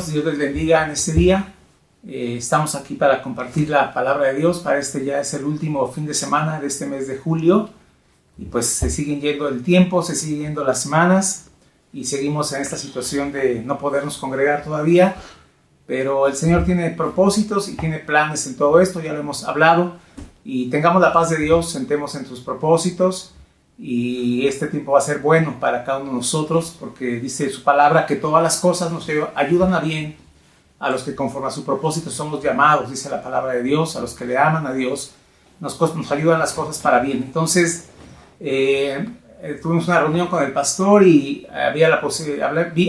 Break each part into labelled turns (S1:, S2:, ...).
S1: hermanos, Dios les bendiga en este día. Estamos aquí para compartir la palabra de Dios. Para ya es el último fin de semana de este mes de julio. Y pues se siguen yendo el tiempo, se siguen yendo las semanas. Y seguimos en esta situación de no podernos congregar todavía. Pero el Señor tiene propósitos y tiene planes en todo esto. Ya lo hemos hablado. Y tengamos la paz de Dios, sentemos en sus propósitos. Y este tiempo va a ser bueno para cada uno de nosotros, porque dice su palabra que todas las cosas nos ayudan a bien a los que conforme a su propósito somos llamados, dice la palabra de Dios, a los que le aman a Dios, nos ayudan las cosas para bien. Entonces, tuvimos una reunión con el pastor y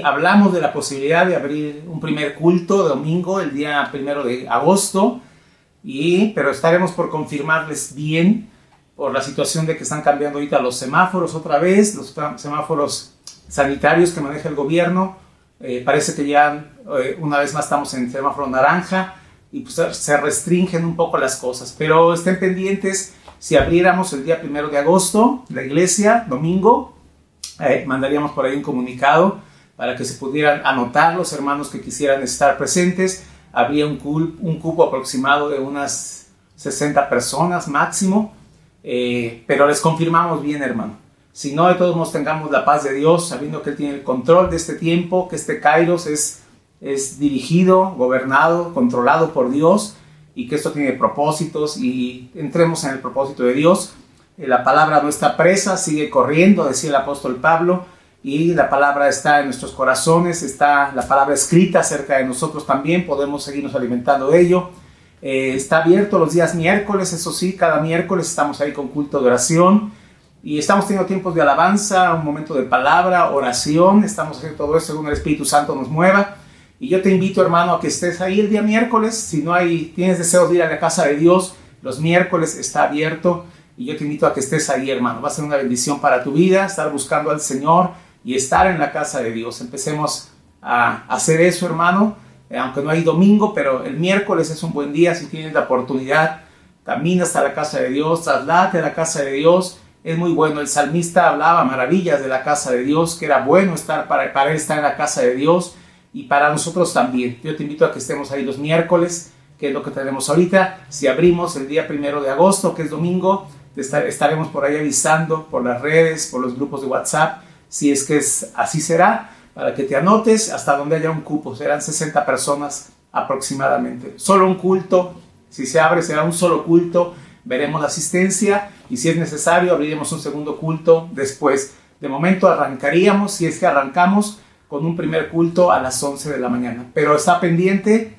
S1: hablamos de la posibilidad de abrir un primer culto domingo, el día 1 de agosto, pero estaremos por confirmarles bien, por la situación de que están cambiando ahorita los semáforos otra vez, los semáforos sanitarios que maneja el gobierno. Parece que ya una vez más estamos en semáforo naranja y pues se restringen un poco las cosas. Pero estén pendientes, si abriéramos el día 1 de agosto la iglesia, domingo, mandaríamos por ahí un comunicado para que se pudieran anotar los hermanos que quisieran estar presentes. Habría un cupo aproximado de unas 60 personas máximo. Pero les confirmamos bien, hermano. Si no, de todos modos tengamos la paz de Dios, sabiendo que Él tiene el control de este tiempo, que este Kairos es dirigido, gobernado, controlado por Dios, y que esto tiene propósitos, y entremos en el propósito de Dios. La palabra no está presa, sigue corriendo, decía el apóstol Pablo, y la palabra está en nuestros corazones, está la palabra escrita cerca de nosotros también, podemos seguirnos alimentando de ello. Está abierto los días miércoles, eso sí, cada miércoles estamos ahí con culto de oración y estamos teniendo tiempos de alabanza, un momento de palabra, oración, estamos haciendo todo eso según el Espíritu Santo nos mueva. Y yo te invito, hermano, a que estés ahí el día miércoles. Si no tienes deseos de ir a la casa de Dios, los miércoles está abierto y yo te invito a que estés ahí, hermano. Va a ser una bendición para tu vida, estar buscando al Señor y estar en la casa de Dios. Empecemos a hacer eso, hermano. Aunque no hay domingo, pero el miércoles es un buen día. Si tienes la oportunidad, camina hasta la casa de Dios, trasládate a la casa de Dios. Es muy bueno. El salmista hablaba maravillas de la casa de Dios, que era bueno estar para él estar en la casa de Dios y para nosotros también. Yo te invito a que estemos ahí los miércoles, que es lo que tenemos ahorita. Si abrimos el día 1 de agosto, que es domingo, estaremos por ahí avisando por las redes, por los grupos de WhatsApp, si es que así será, para que te anotes hasta donde haya un cupo. Serán 60 personas aproximadamente. Solo un culto, si se abre será un solo culto, veremos la asistencia y si es necesario abriremos un segundo culto después. De momento arrancaríamos, si es que arrancamos, con un primer culto a las 11 de la mañana. Pero está pendiente,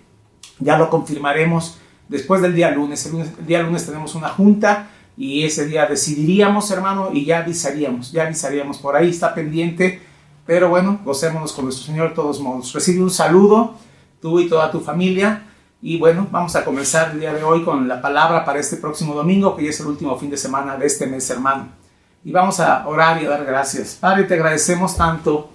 S1: ya lo confirmaremos después del día lunes. El día lunes tenemos una junta y ese día decidiríamos, hermano, y ya avisaríamos por ahí, está pendiente. Pero bueno, gocémonos con nuestro Señor de todos modos. Recibe un saludo, tú y toda tu familia. Y bueno, vamos a comenzar el día de hoy con la palabra para este próximo domingo, que ya es el último fin de semana de este mes, hermano. Y vamos a orar y a dar gracias. Padre, te agradecemos tanto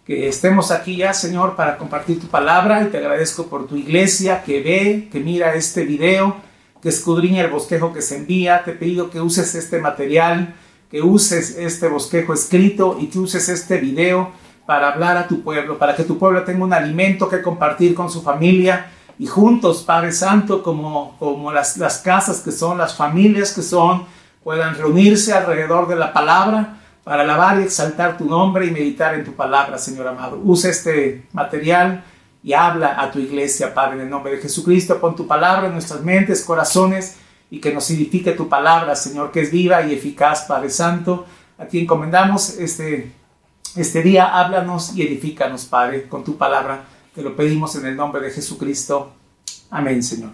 S1: que estemos aquí ya, Señor, para compartir tu palabra. Y te agradezco por tu iglesia que mira este video, que escudriña el bosquejo que se envía. Te pido que uses este material, que uses este bosquejo escrito y que uses este video para hablar a tu pueblo, para que tu pueblo tenga un alimento que compartir con su familia y juntos, Padre Santo, como las casas que son, las familias que son, puedan reunirse alrededor de la palabra para alabar y exaltar tu nombre y meditar en tu palabra, Señor amado. Usa este material y habla a tu iglesia, Padre, en el nombre de Jesucristo. Pon tu palabra en nuestras mentes, corazones, y que nos edifique tu palabra, Señor, que es viva y eficaz, Padre Santo. A ti encomendamos este día. Háblanos y edifícanos, Padre, con tu palabra. Te lo pedimos en el nombre de Jesucristo. Amén, Señor.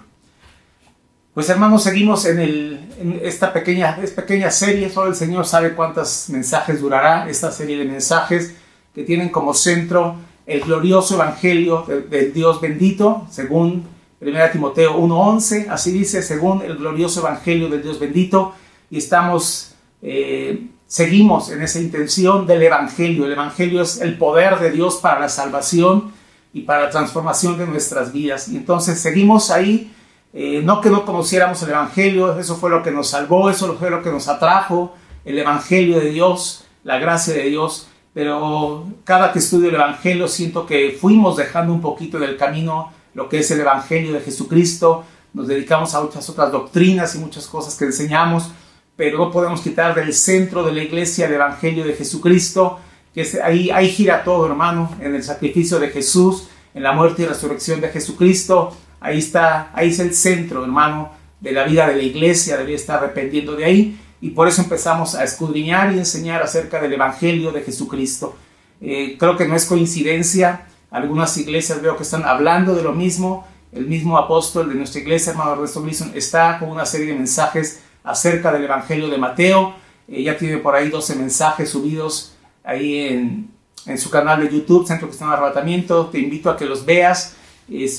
S1: Pues, hermanos, seguimos en esta pequeña serie. Solo el Señor sabe cuántos mensajes durará esta serie de mensajes que tienen como centro el glorioso evangelio del Dios bendito, según 1 Timoteo 1:11, así dice, según el glorioso evangelio del Dios bendito, y seguimos en esa intención del evangelio. El evangelio es el poder de Dios para la salvación y para la transformación de nuestras vidas. Y entonces seguimos ahí, no que no conociéramos el evangelio, eso fue lo que nos salvó, eso fue lo que nos atrajo, el evangelio de Dios, la gracia de Dios, pero cada que estudio el Evangelio siento que fuimos dejando un poquito del camino lo que es el Evangelio de Jesucristo. Nos dedicamos a muchas otras doctrinas y muchas cosas que enseñamos, pero no podemos quitar del centro de la iglesia el Evangelio de Jesucristo, que es, ahí gira todo, hermano, en el sacrificio de Jesús, en la muerte y resurrección de Jesucristo. Ahí es el centro, hermano, de la vida de la iglesia, debería estar dependiendo de ahí, y por eso empezamos a escudriñar y enseñar acerca del Evangelio de Jesucristo. Creo que no es coincidencia, algunas iglesias veo que están hablando de lo mismo. El mismo apóstol de nuestra iglesia, hermano Ernesto Gleason, está con una serie de mensajes acerca del Evangelio de Mateo. Ya tiene por ahí 12 mensajes subidos ahí en su canal de YouTube, Centro Cristiano de Arrebatamiento. Te invito a que los veas.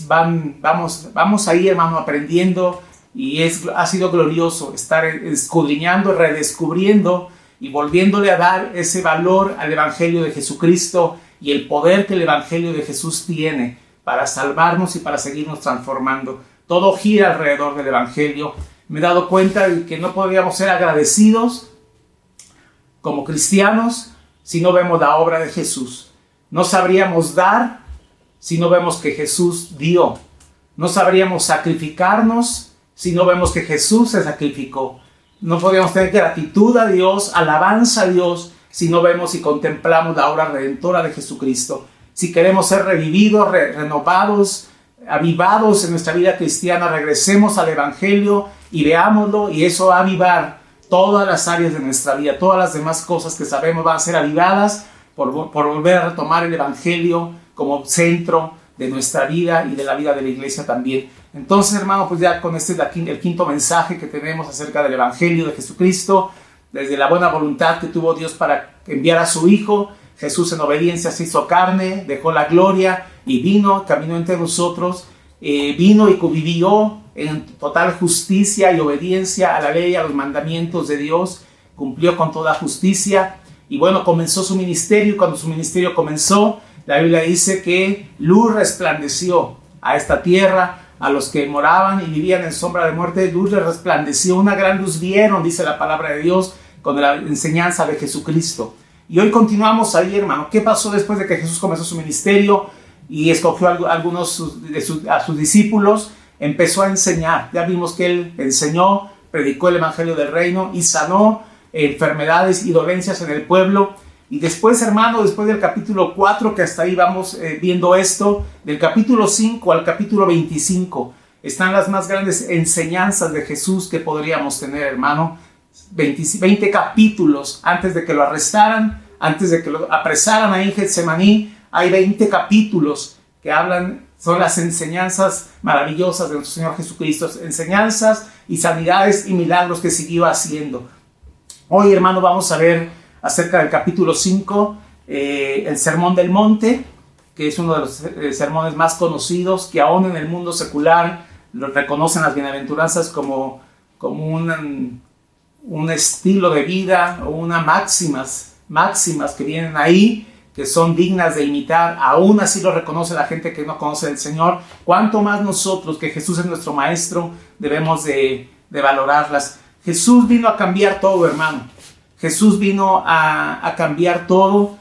S1: Vamos ahí, hermano, aprendiendo, y ha sido glorioso estar escudriñando, redescubriendo y volviéndole a dar ese valor al Evangelio de Jesucristo y el poder que el Evangelio de Jesús tiene para salvarnos y para seguirnos transformando. Todo gira alrededor del Evangelio. Me he dado cuenta de que no podríamos ser agradecidos como cristianos si no vemos la obra de Jesús. No sabríamos dar si no vemos que Jesús dio. No sabríamos sacrificarnos si no vemos que Jesús se sacrificó. No podríamos tener gratitud a Dios, alabanza a Dios, si no vemos y contemplamos la obra redentora de Jesucristo. Si queremos ser revividos, renovados, avivados en nuestra vida cristiana, regresemos al Evangelio y veámoslo, y eso va a avivar todas las áreas de nuestra vida. Todas las demás cosas que sabemos van a ser avivadas por volver a retomar el Evangelio como centro de nuestra vida y de la vida de la iglesia también. Entonces, hermano, pues ya con este es el quinto mensaje que tenemos acerca del Evangelio de Jesucristo. Desde la buena voluntad que tuvo Dios para enviar a su Hijo, Jesús en obediencia se hizo carne, dejó la gloria y vino, caminó entre nosotros, vino y convivió en total justicia y obediencia a la ley, a los mandamientos de Dios, cumplió con toda justicia, y bueno, comenzó su ministerio. Cuando su ministerio comenzó, la Biblia dice que luz resplandeció a esta tierra, a los que moraban y vivían en sombra de muerte, luz les resplandeció, una gran luz vieron, dice la palabra de Dios, con la enseñanza de Jesucristo. Y hoy continuamos ahí, hermano. ¿Qué pasó después de que Jesús comenzó su ministerio y escogió a algunos a sus discípulos? Empezó a enseñar. Ya vimos que él enseñó, predicó el Evangelio del Reino y sanó enfermedades y dolencias en el pueblo. Y después, hermano, después del capítulo 4, que hasta ahí vamos viendo esto, del capítulo 5 al capítulo 25, están las más grandes enseñanzas de Jesús que podríamos tener, hermano. 20 capítulos antes de que lo arrestaran, antes de que lo apresaran ahí en Getsemaní, hay 20 capítulos que hablan, son las enseñanzas maravillosas de nuestro Señor Jesucristo, enseñanzas y sanidades y milagros que siguió haciendo. Hoy, hermano, vamos a ver acerca del capítulo 5, el Sermón del Monte, que es uno de los sermones más conocidos, que aún en el mundo secular lo reconocen las bienaventuranzas como un estilo de vida o unas máximas que vienen ahí, que son dignas de imitar. Aún así lo reconoce la gente que no conoce al Señor. Cuánto más nosotros, que Jesús es nuestro Maestro, debemos de valorarlas. Jesús vino a cambiar todo, hermano. Jesús vino a cambiar todo.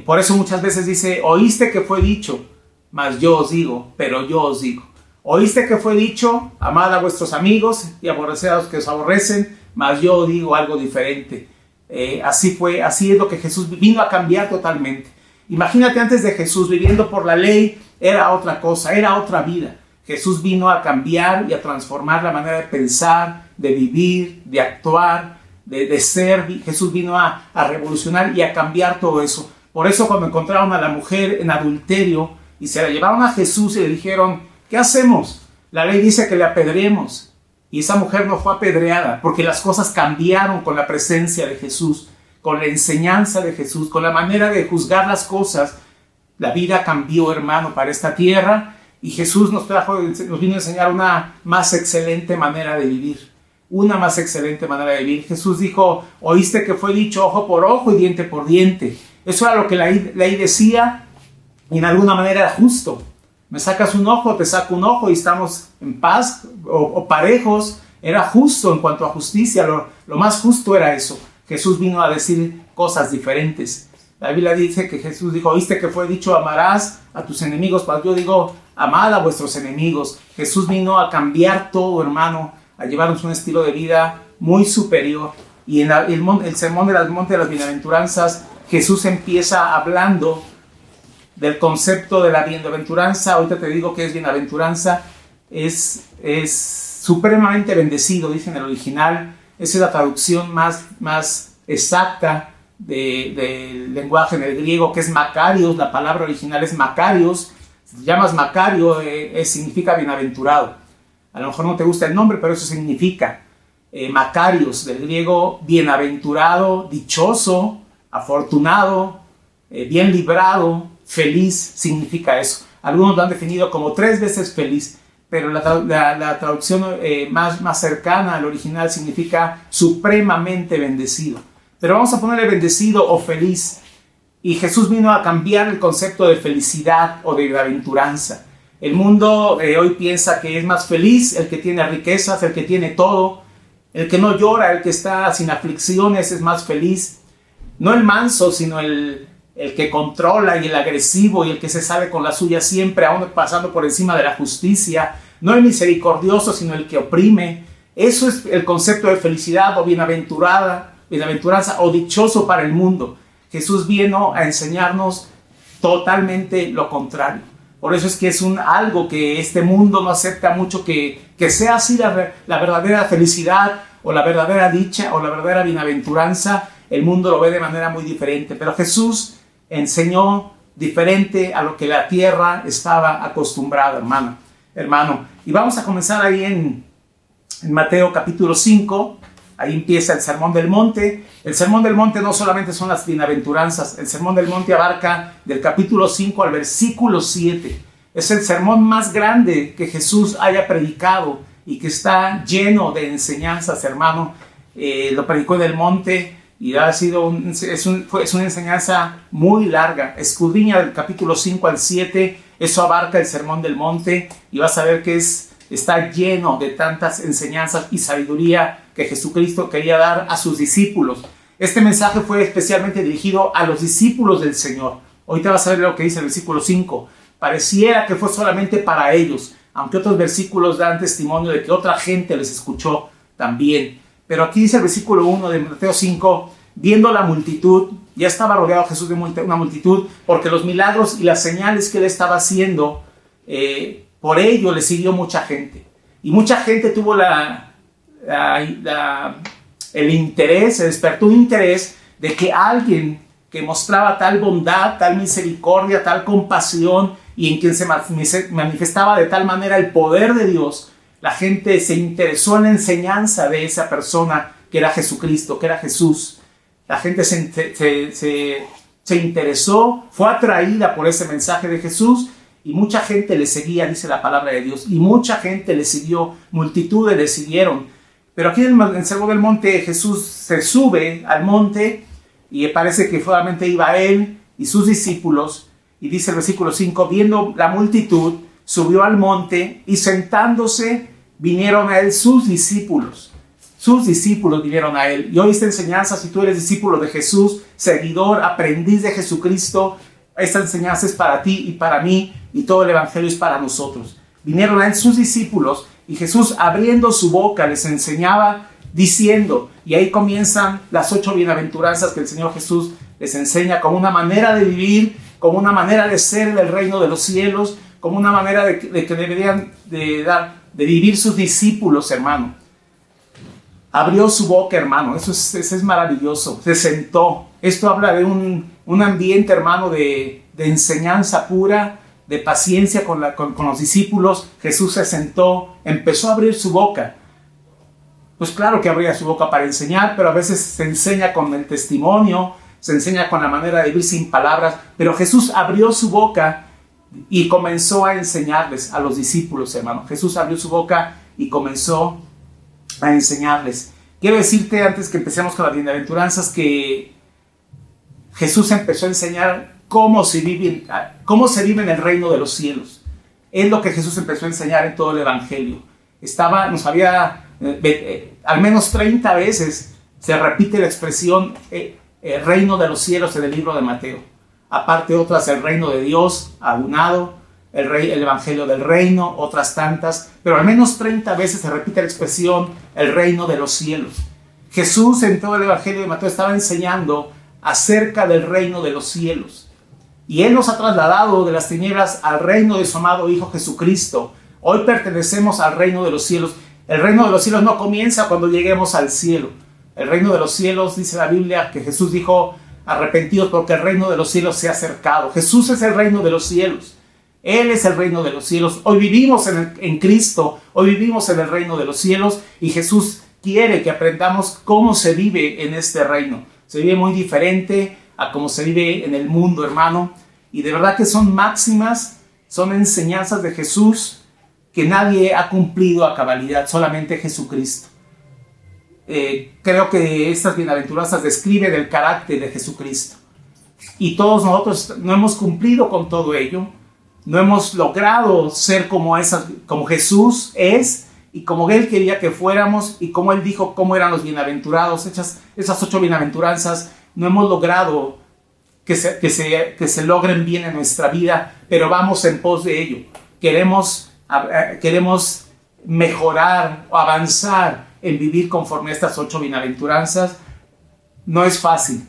S1: Por eso muchas veces dice: oíste que fue dicho, mas yo os digo, pero yo os digo. Oíste que fue dicho: amad a vuestros amigos y aborreced a los que os aborrecen, mas yo digo algo diferente. Así es lo que Jesús vino a cambiar totalmente. Imagínate, antes de Jesús, viviendo por la ley, era otra cosa, era otra vida. Jesús vino a cambiar y a transformar la manera de pensar, de vivir, de actuar, de ser. Jesús vino a revolucionar y a cambiar todo eso. Por eso, cuando encontraron a la mujer en adulterio y se la llevaron a Jesús y le dijeron: ¿qué hacemos? La ley dice que le apedreemos. Y esa mujer no fue apedreada, porque las cosas cambiaron con la presencia de Jesús, con la enseñanza de Jesús, con la manera de juzgar las cosas. La vida cambió, hermano, para esta tierra, y Jesús nos vino a enseñar una más excelente manera de vivir. Una más excelente manera de vivir. Jesús dijo: oíste que fue dicho ojo por ojo y diente por diente. Eso era lo que la ley decía, y en alguna manera era justo. Me sacas un ojo, te saco un ojo y estamos en paz o parejos. Era justo en cuanto a justicia. Lo más justo era eso. Jesús vino a decir cosas diferentes. La Biblia dice que Jesús dijo, oíste que fue dicho, amarás a tus enemigos, pero yo digo, amad a vuestros enemigos. Jesús vino a cambiar todo, hermano, a llevarnos un estilo de vida muy superior. Y en el sermón del monte de las bienaventuranzas, Jesús empieza hablando del concepto de la bienaventuranza. Ahorita te digo que es bienaventuranza. Es supremamente bendecido, dice en el original. Esa es la traducción más exacta del lenguaje en el griego, que es Macarios. La palabra original es Macarios. Si te llamas Macario, significa bienaventurado. A lo mejor no te gusta el nombre, pero eso significa. Macarios, del griego bienaventurado, dichoso, afortunado, bien librado, feliz, significa eso. Algunos lo han definido como 3 veces feliz, pero la traducción más cercana al original significa supremamente bendecido. Pero vamos a ponerle bendecido o feliz. Y Jesús vino a cambiar el concepto de felicidad o de bienaventuranza. El mundo hoy piensa que es más feliz el que tiene riquezas, el que tiene todo. El que no llora, el que está sin aflicciones es más feliz. No el manso, sino el que controla y el agresivo y el que se sale con la suya siempre, aún pasando por encima de la justicia. No el misericordioso, sino el que oprime. Eso es el concepto de felicidad o bienaventuranza o dichoso para el mundo. Jesús vino a enseñarnos totalmente lo contrario. Por eso es que es algo que este mundo no acepta mucho, que sea así la verdadera felicidad o la verdadera dicha o la verdadera bienaventuranza. El mundo lo ve de manera muy diferente, pero Jesús enseñó diferente a lo que la tierra estaba acostumbrada, hermano. Y vamos a comenzar ahí en Mateo capítulo 5. Ahí empieza el Sermón del Monte. El Sermón del Monte no solamente son las bienaventuranzas. El Sermón del Monte abarca del capítulo 5 al versículo 7. Es el sermón más grande que Jesús haya predicado y que está lleno de enseñanzas, hermano. Lo predicó en el monte y es una enseñanza muy larga. Escudriña del capítulo 5 al 7. Eso abarca el Sermón del Monte y vas a ver que está lleno de tantas enseñanzas y sabiduría que Jesucristo quería dar a sus discípulos. Este mensaje fue especialmente dirigido a los discípulos del Señor. Ahorita vas a ver lo que dice el versículo 5. Pareciera que fue solamente para ellos, aunque otros versículos dan testimonio de que otra gente les escuchó también. Pero aquí dice el versículo 1 de Mateo 5, viendo la multitud, ya estaba rodeado Jesús de una multitud, porque los milagros y las señales que él estaba haciendo, por ello le siguió mucha gente. Y mucha gente tuvo el interés, se despertó un interés de que alguien que mostraba tal bondad, tal misericordia, tal compasión y en quien se manifestaba de tal manera el poder de Dios, la gente se interesó en la enseñanza de esa persona que era Jesucristo, que era Jesús. La gente se interesó, fue atraída por ese mensaje de Jesús y mucha gente le seguía, dice la palabra de Dios, y mucha gente le siguió, multitudes le siguieron. Pero aquí en el Sermón del Monte Jesús se sube al monte y parece que solamente iba él y sus discípulos. Y dice el versículo 5, viendo la multitud, subió al monte y sentándose vinieron a él sus discípulos. Sus discípulos vinieron a él. Y hoy esta enseñanza, si tú eres discípulo de Jesús, seguidor, aprendiz de Jesucristo, esta enseñanza es para ti y para mí y todo el evangelio es para nosotros. Vinieron a él sus discípulos y Jesús abriendo su boca les enseñaba diciendo, y ahí comienzan las 8 bienaventuranzas que el Señor Jesús les enseña como una manera de vivir, como una manera de ser del reino de los cielos, como una manera de que deberían de vivir sus discípulos, hermano. Abrió su boca, hermano, eso es maravilloso, se sentó. Esto habla de un ambiente, hermano, de enseñanza pura, de paciencia con los discípulos. Jesús se sentó, empezó a abrir su boca. Pues claro que abría su boca para enseñar, pero a veces se enseña con el testimonio, se enseña con la manera de vivir sin palabras, pero Jesús abrió su boca y comenzó a enseñarles a los discípulos, hermano. Jesús abrió su boca y comenzó a enseñarles. Quiero decirte, antes que empecemos con las bienaventuranzas, que Jesús empezó a enseñar cómo se vive en el reino de los cielos. Es lo que Jesús empezó a enseñar en todo el evangelio. Al menos 30 veces se repite la expresión, el reino de los cielos en el libro de Mateo. Aparte otras, el reino de Dios, aunado, el evangelio del reino, otras tantas, pero al menos 30 veces se repite la expresión el reino de los cielos. Jesús en todo el evangelio de Mateo estaba enseñando acerca del reino de los cielos. Y Él nos ha trasladado de las tinieblas al reino de su amado Hijo Jesucristo. Hoy pertenecemos al reino de los cielos. El reino de los cielos no comienza cuando lleguemos al cielo. El reino de los cielos, dice la Biblia, que Jesús dijo, arrepentidos porque el reino de los cielos se ha acercado. Jesús es el reino de los cielos. Él es el reino de los cielos. Hoy vivimos en Cristo. Hoy vivimos en el reino de los cielos. Y Jesús quiere que aprendamos cómo se vive en este reino. Se vive muy diferente a cómo se vive en el mundo, hermano. Y de verdad que son máximas, son enseñanzas de Jesús que nadie ha cumplido a cabalidad, solamente Jesucristo. Creo que estas bienaventuranzas describen el carácter de Jesucristo. Y todos nosotros no hemos cumplido con todo ello. No hemos logrado ser como Jesús es y como Él quería que fuéramos y como Él dijo cómo eran los bienaventurados. Esas 8 bienaventuranzas no hemos logrado que se logren bien en nuestra vida, pero vamos en pos de ello. Queremos mejorar o avanzar en vivir conforme a estas 8 bienaventuranzas. No es fácil,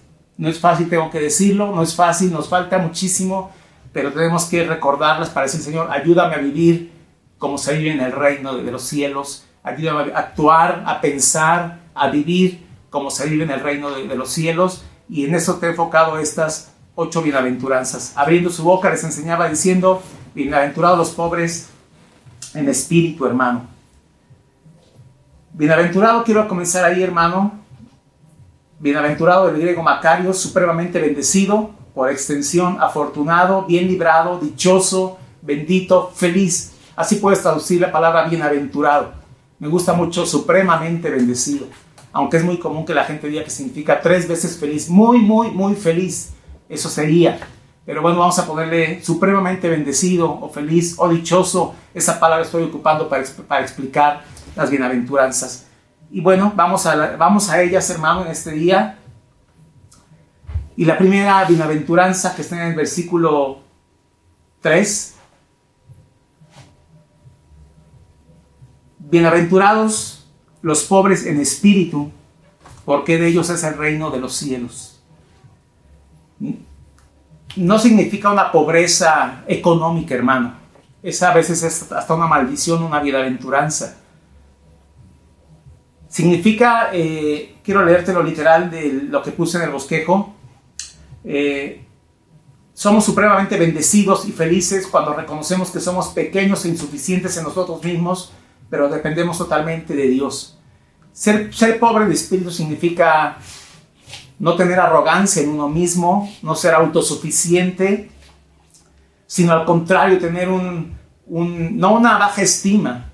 S1: tengo que decirlo, no es fácil, nos falta muchísimo, pero tenemos que recordarlas para decir, Señor, ayúdame a vivir como se vive en el reino de los cielos, ayúdame a actuar, a pensar, a vivir como se vive en el reino de los cielos, y en eso te he enfocado estas 8 bienaventuranzas. Abriendo su boca les enseñaba diciendo, bienaventurados los pobres en espíritu, hermano. Bienaventurado, quiero comenzar ahí, hermano. Bienaventurado del griego Macarios, supremamente bendecido, por extensión, afortunado, bien librado, dichoso, bendito, feliz. Así puedes traducir la palabra bienaventurado. Me gusta mucho supremamente bendecido, aunque es muy común que la gente diga que significa 3 veces feliz, muy, muy, muy feliz. Eso sería. Pero bueno, vamos a ponerle supremamente bendecido o feliz o dichoso. Esa palabra estoy ocupando para explicar las bienaventuranzas. Y bueno, vamos a ellas, hermano, en este día. Y la primera bienaventuranza que está en el versículo 3. Bienaventurados los pobres en espíritu, porque de ellos es el reino de los cielos. No significa una pobreza económica, hermano. Esa a veces es hasta una maldición, una bienaventuranza. Significa, quiero leértelo literal de lo que puse en el bosquejo. Somos supremamente bendecidos y felices cuando reconocemos que somos pequeños e insuficientes en nosotros mismos, pero dependemos totalmente de Dios. Ser pobre de espíritu significa no tener arrogancia en uno mismo, no ser autosuficiente, sino al contrario, tener no una baja estima,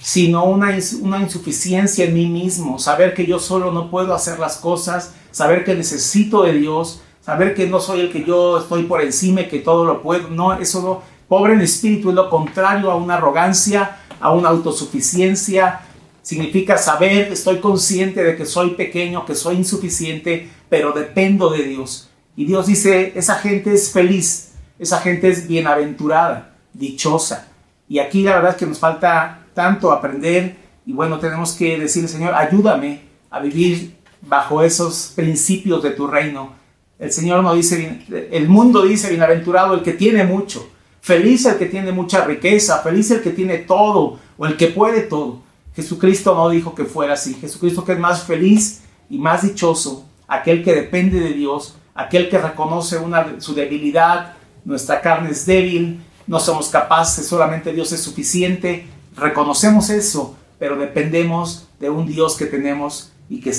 S1: sino una insuficiencia en mí mismo, saber que yo solo no puedo hacer las cosas, saber que necesito de Dios, saber que no soy el que yo estoy por encima y que todo lo puedo. No, eso no. Pobre en espíritu es lo contrario a una arrogancia, a una autosuficiencia. Significa saber, estoy consciente de que soy pequeño, que soy insuficiente, pero dependo de Dios. Y Dios dice, esa gente es feliz, esa gente es bienaventurada, dichosa. Y aquí la verdad es que nos falta tanto aprender, y bueno, tenemos que decirle, Señor, ayúdame a vivir bajo esos principios de tu reino. El Señor nos dice, el mundo dice, bienaventurado el que tiene mucho, feliz el que tiene mucha riqueza, feliz el que tiene todo, o el que puede todo. Jesucristo no dijo que fuera así. Jesucristo, que es más feliz y más dichoso, aquel que depende de Dios, aquel que reconoce su debilidad. Nuestra carne es débil, no somos capaces, solamente Dios es suficiente. Reconocemos eso, pero dependemos de un Dios que tenemos y que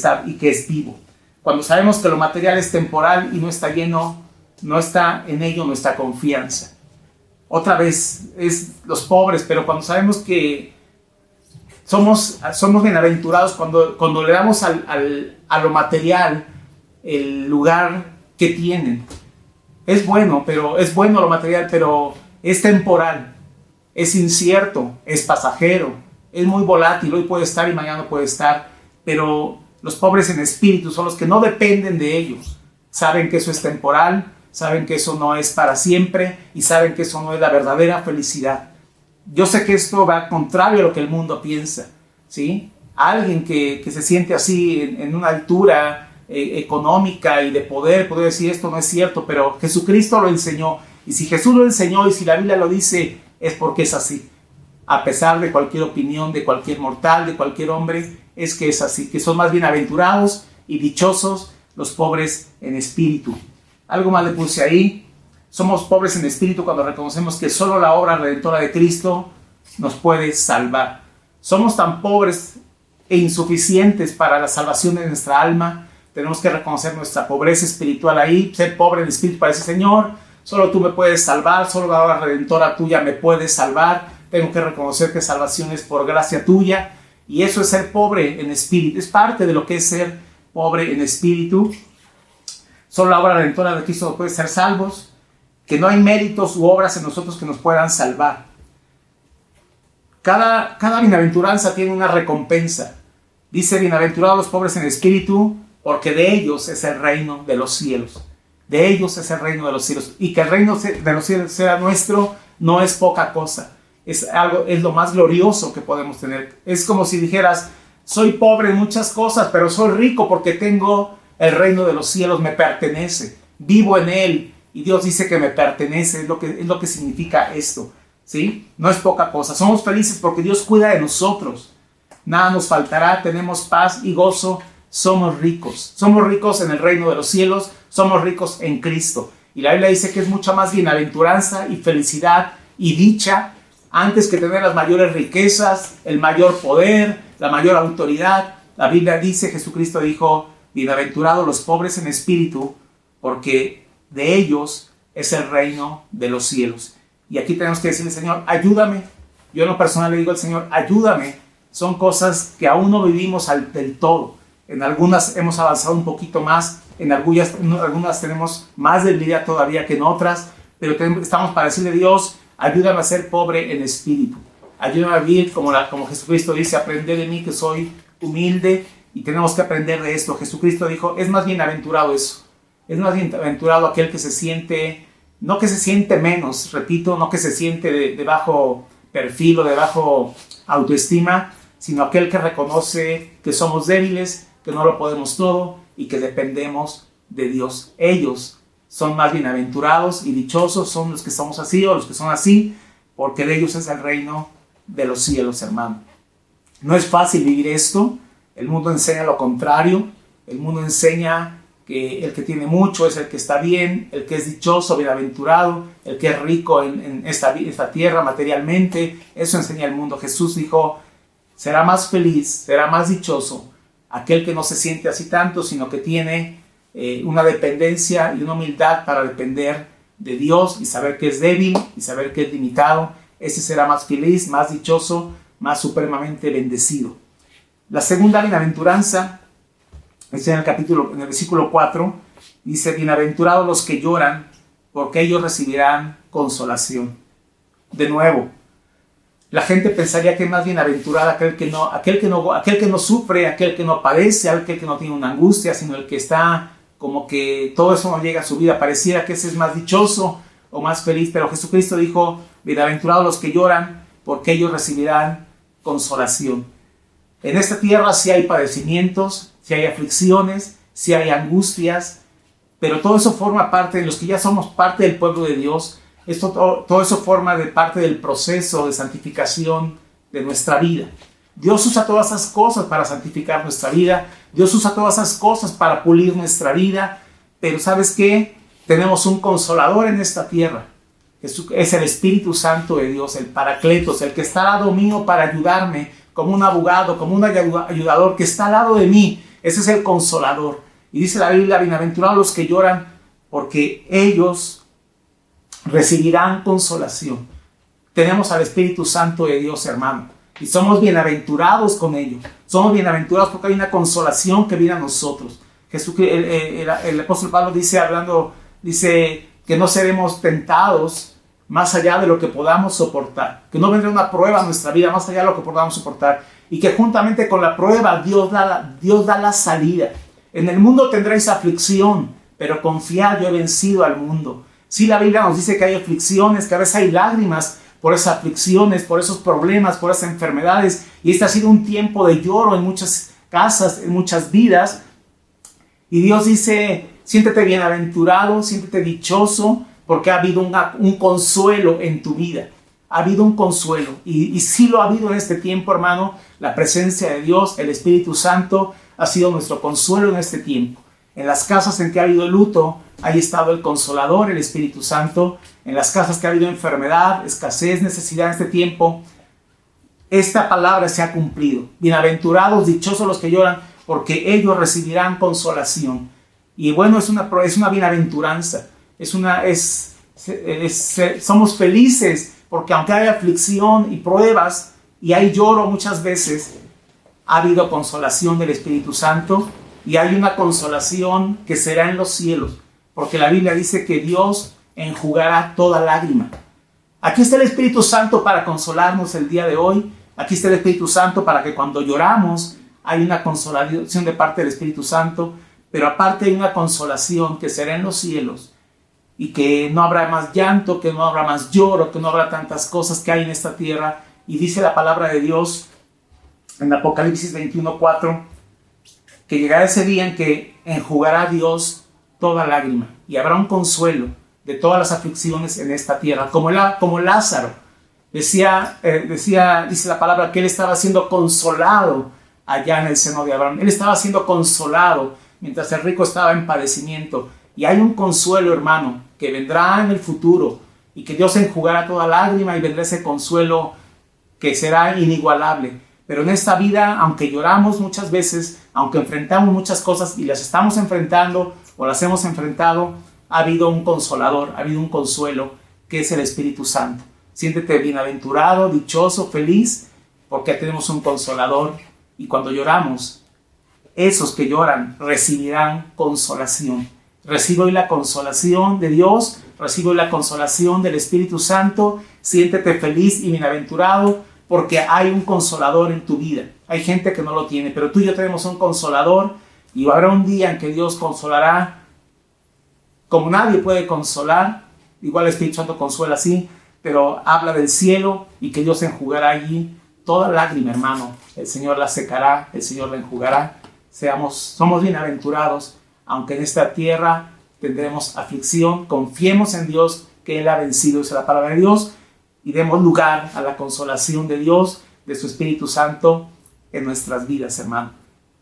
S1: es vivo. Cuando sabemos que lo material es temporal y no está lleno, no está en ello nuestra confianza. Otra vez es los pobres, pero cuando sabemos que somos bienaventurados cuando le damos a lo material el lugar que tienen. Es bueno lo material, pero es temporal, es incierto, es pasajero, es muy volátil. Hoy puede estar y mañana no puede estar, pero los pobres en espíritu son los que no dependen de ellos. saben que eso es temporal, saben que eso no es para siempre y saben que eso no es la verdadera felicidad. Yo sé que esto va contrario a lo que el mundo piensa, ¿sí? Alguien que se siente así en una altura económica y de poder, podría decir esto no es cierto, pero Jesucristo lo enseñó. Y si Jesús lo enseñó y si la Biblia lo dice, es porque es así. A pesar de cualquier opinión de cualquier mortal, de cualquier hombre, es que es así, que son más bienaventurados y dichosos los pobres en espíritu. Algo más le puse ahí. Somos pobres en espíritu cuando reconocemos que solo la obra redentora de Cristo nos puede salvar. Somos tan pobres e insuficientes para la salvación de nuestra alma. Tenemos que reconocer nuestra pobreza espiritual ahí, ser pobre en espíritu para decir, Señor, solo tú me puedes salvar, solo la obra redentora tuya me puede salvar. Tengo que reconocer que salvación es por gracia tuya. Y eso es ser pobre en espíritu. Es parte de lo que es ser pobre en espíritu. Solo la obra redentora de Cristo nos puede ser salvos. Que no hay méritos u obras en nosotros que nos puedan salvar. Cada bienaventuranza tiene una recompensa. Dice, bienaventurados los pobres en espíritu, porque de ellos es el reino de los cielos. De ellos es el reino de los cielos. Y que el reino de los cielos sea nuestro no es poca cosa. Es lo más glorioso que podemos tener. Es como si dijeras, soy pobre en muchas cosas, pero soy rico porque tengo el reino de los cielos, me pertenece. Vivo en él y Dios dice que me pertenece. Es lo que significa esto, ¿sí? No es poca cosa. Somos felices porque Dios cuida de nosotros. Nada nos faltará, tenemos paz y gozo. Somos ricos. Somos ricos en el reino de los cielos. Somos ricos en Cristo. Y la Biblia dice que es mucha más bienaventuranza y felicidad y dicha antes que tener las mayores riquezas, el mayor poder, la mayor autoridad. La Biblia dice, Jesucristo dijo, bienaventurados los pobres en espíritu, porque de ellos es el reino de los cielos. Y aquí tenemos que decirle, Señor, ayúdame. Yo en lo personal le digo al Señor, ayúdame. Son cosas que aún no vivimos del todo. En algunas hemos avanzado un poquito más, en algunas tenemos más debilidad todavía que en otras, pero estamos para decirle a Dios, ayúdame a ser pobre en espíritu. Ayúdame a vivir como Jesucristo dice, aprender de mí que soy humilde y tenemos que aprender de esto. Jesucristo dijo, es más bienaventurado eso. Es más bienaventurado aquel que se siente, no que se siente menos, repito, no que se siente de bajo perfil o de bajo autoestima, sino aquel que reconoce que somos débiles, que no lo podemos todo y que dependemos de Dios. Ellos son más bienaventurados y dichosos, son los que somos así o los que son así, porque de ellos es el reino de los cielos, hermano. No es fácil vivir esto. El mundo enseña lo contrario. El mundo enseña que el que tiene mucho es el que está bien, el que es dichoso, bienaventurado, el que es rico en esta tierra materialmente. Eso enseña el mundo. Jesús dijo, será más feliz, será más dichoso aquel que no se siente así tanto, sino que tiene una dependencia y una humildad para depender de Dios y saber que es débil y saber que es limitado. Ese será más feliz, más dichoso, más supremamente bendecido. La segunda bienaventuranza es en el versículo 4, dice, bienaventurados los que lloran, porque ellos recibirán consolación. De nuevo, la gente pensaría que es más bienaventurado aquel que no sufre, aquel que no padece, aquel que no tiene una angustia, sino el que está como que todo eso no llega a su vida. Pareciera que ese es más dichoso o más feliz, pero Jesucristo dijo, bienaventurados los que lloran, porque ellos recibirán consolación. En esta tierra sí hay padecimientos, sí hay aflicciones, sí hay angustias, pero todo eso forma parte de los que ya somos parte del pueblo de Dios. Todo eso forma parte del proceso de santificación de nuestra vida. Dios usa todas esas cosas para santificar nuestra vida. Dios usa todas esas cosas para pulir nuestra vida. Pero ¿sabes qué? Tenemos un consolador en esta tierra. Es el Espíritu Santo de Dios, el Paracletos, el que está al lado mío para ayudarme, como un abogado, como un ayudador que está al lado de mí. Ese es el consolador. Y dice la Biblia, bienaventurados los que lloran, porque ellos recibirán consolación. Tenemos al Espíritu Santo de Dios, hermano, y somos bienaventurados con ello. Somos bienaventurados porque hay una consolación que viene a nosotros. El apóstol Pablo dice que no seremos tentados más allá de lo que podamos soportar, que no vendrá una prueba a nuestra vida más allá de lo que podamos soportar, y que juntamente con la prueba Dios da la salida. En el mundo tendréis aflicción, pero confiad, yo he vencido al mundo. Sí, la Biblia nos dice que hay aflicciones, que a veces hay lágrimas por esas aflicciones, por esos problemas, por esas enfermedades, y este ha sido un tiempo de lloro en muchas casas, en muchas vidas, y Dios dice, siéntete bienaventurado, siéntete dichoso, porque ha habido un consuelo en tu vida. Ha habido un consuelo, y sí lo ha habido en este tiempo, hermano. La presencia de Dios, el Espíritu Santo, ha sido nuestro consuelo en este tiempo. En las casas en que ha habido luto, ha estado el Consolador, el Espíritu Santo. En las casas que ha habido enfermedad, escasez, necesidad en este tiempo, esta palabra se ha cumplido. Bienaventurados, dichosos los que lloran, porque ellos recibirán consolación. Y bueno, es una bienaventuranza. Somos felices, porque aunque hay aflicción y pruebas, y hay lloro muchas veces, ha habido consolación del Espíritu Santo, y hay una consolación que será en los cielos, porque la Biblia dice que Dios enjugará toda lágrima. Aquí está el Espíritu Santo para consolarnos el día de hoy. Aquí está el Espíritu Santo para que cuando lloramos hay una consolación de parte del Espíritu Santo, pero aparte hay una consolación que será en los cielos, y que no habrá más llanto, que no habrá más lloro, que no habrá tantas cosas que hay en esta tierra. Y dice la palabra de Dios en Apocalipsis 21:4, que llegará ese día en que enjugará Dios toda lágrima, y habrá un consuelo de todas las aflicciones en esta tierra, como Lázaro. Dice la palabra que él estaba siendo consolado allá en el seno de Abraham. Él estaba siendo consolado mientras el rico estaba en padecimiento. Y hay un consuelo, hermano, que vendrá en el futuro, y que Dios enjugará toda lágrima, y vendrá ese consuelo que será inigualable. Pero en esta vida, aunque lloramos muchas veces, aunque enfrentamos muchas cosas y las estamos enfrentando o las hemos enfrentado, ha habido un consolador, ha habido un consuelo, que es el Espíritu Santo. Siéntete bienaventurado, dichoso, feliz, porque tenemos un consolador. Y cuando lloramos, esos que lloran recibirán consolación. Recibo hoy la consolación de Dios, recibo hoy la consolación del Espíritu Santo. Siéntete feliz y bienaventurado, porque hay un consolador en tu vida. Hay gente que no lo tiene, pero tú y yo tenemos un consolador, y habrá un día en que Dios consolará como nadie puede consolar. Igual el Espíritu Santo consuela así, pero habla del cielo, y que Dios enjugará allí toda lágrima, hermano. El Señor la secará, el Señor la enjugará. Somos bienaventurados, aunque en esta tierra tendremos aflicción. Confiemos en Dios, que Él ha vencido, es la palabra de Dios, y demos lugar a la consolación de Dios, de su Espíritu Santo en nuestras vidas, hermano.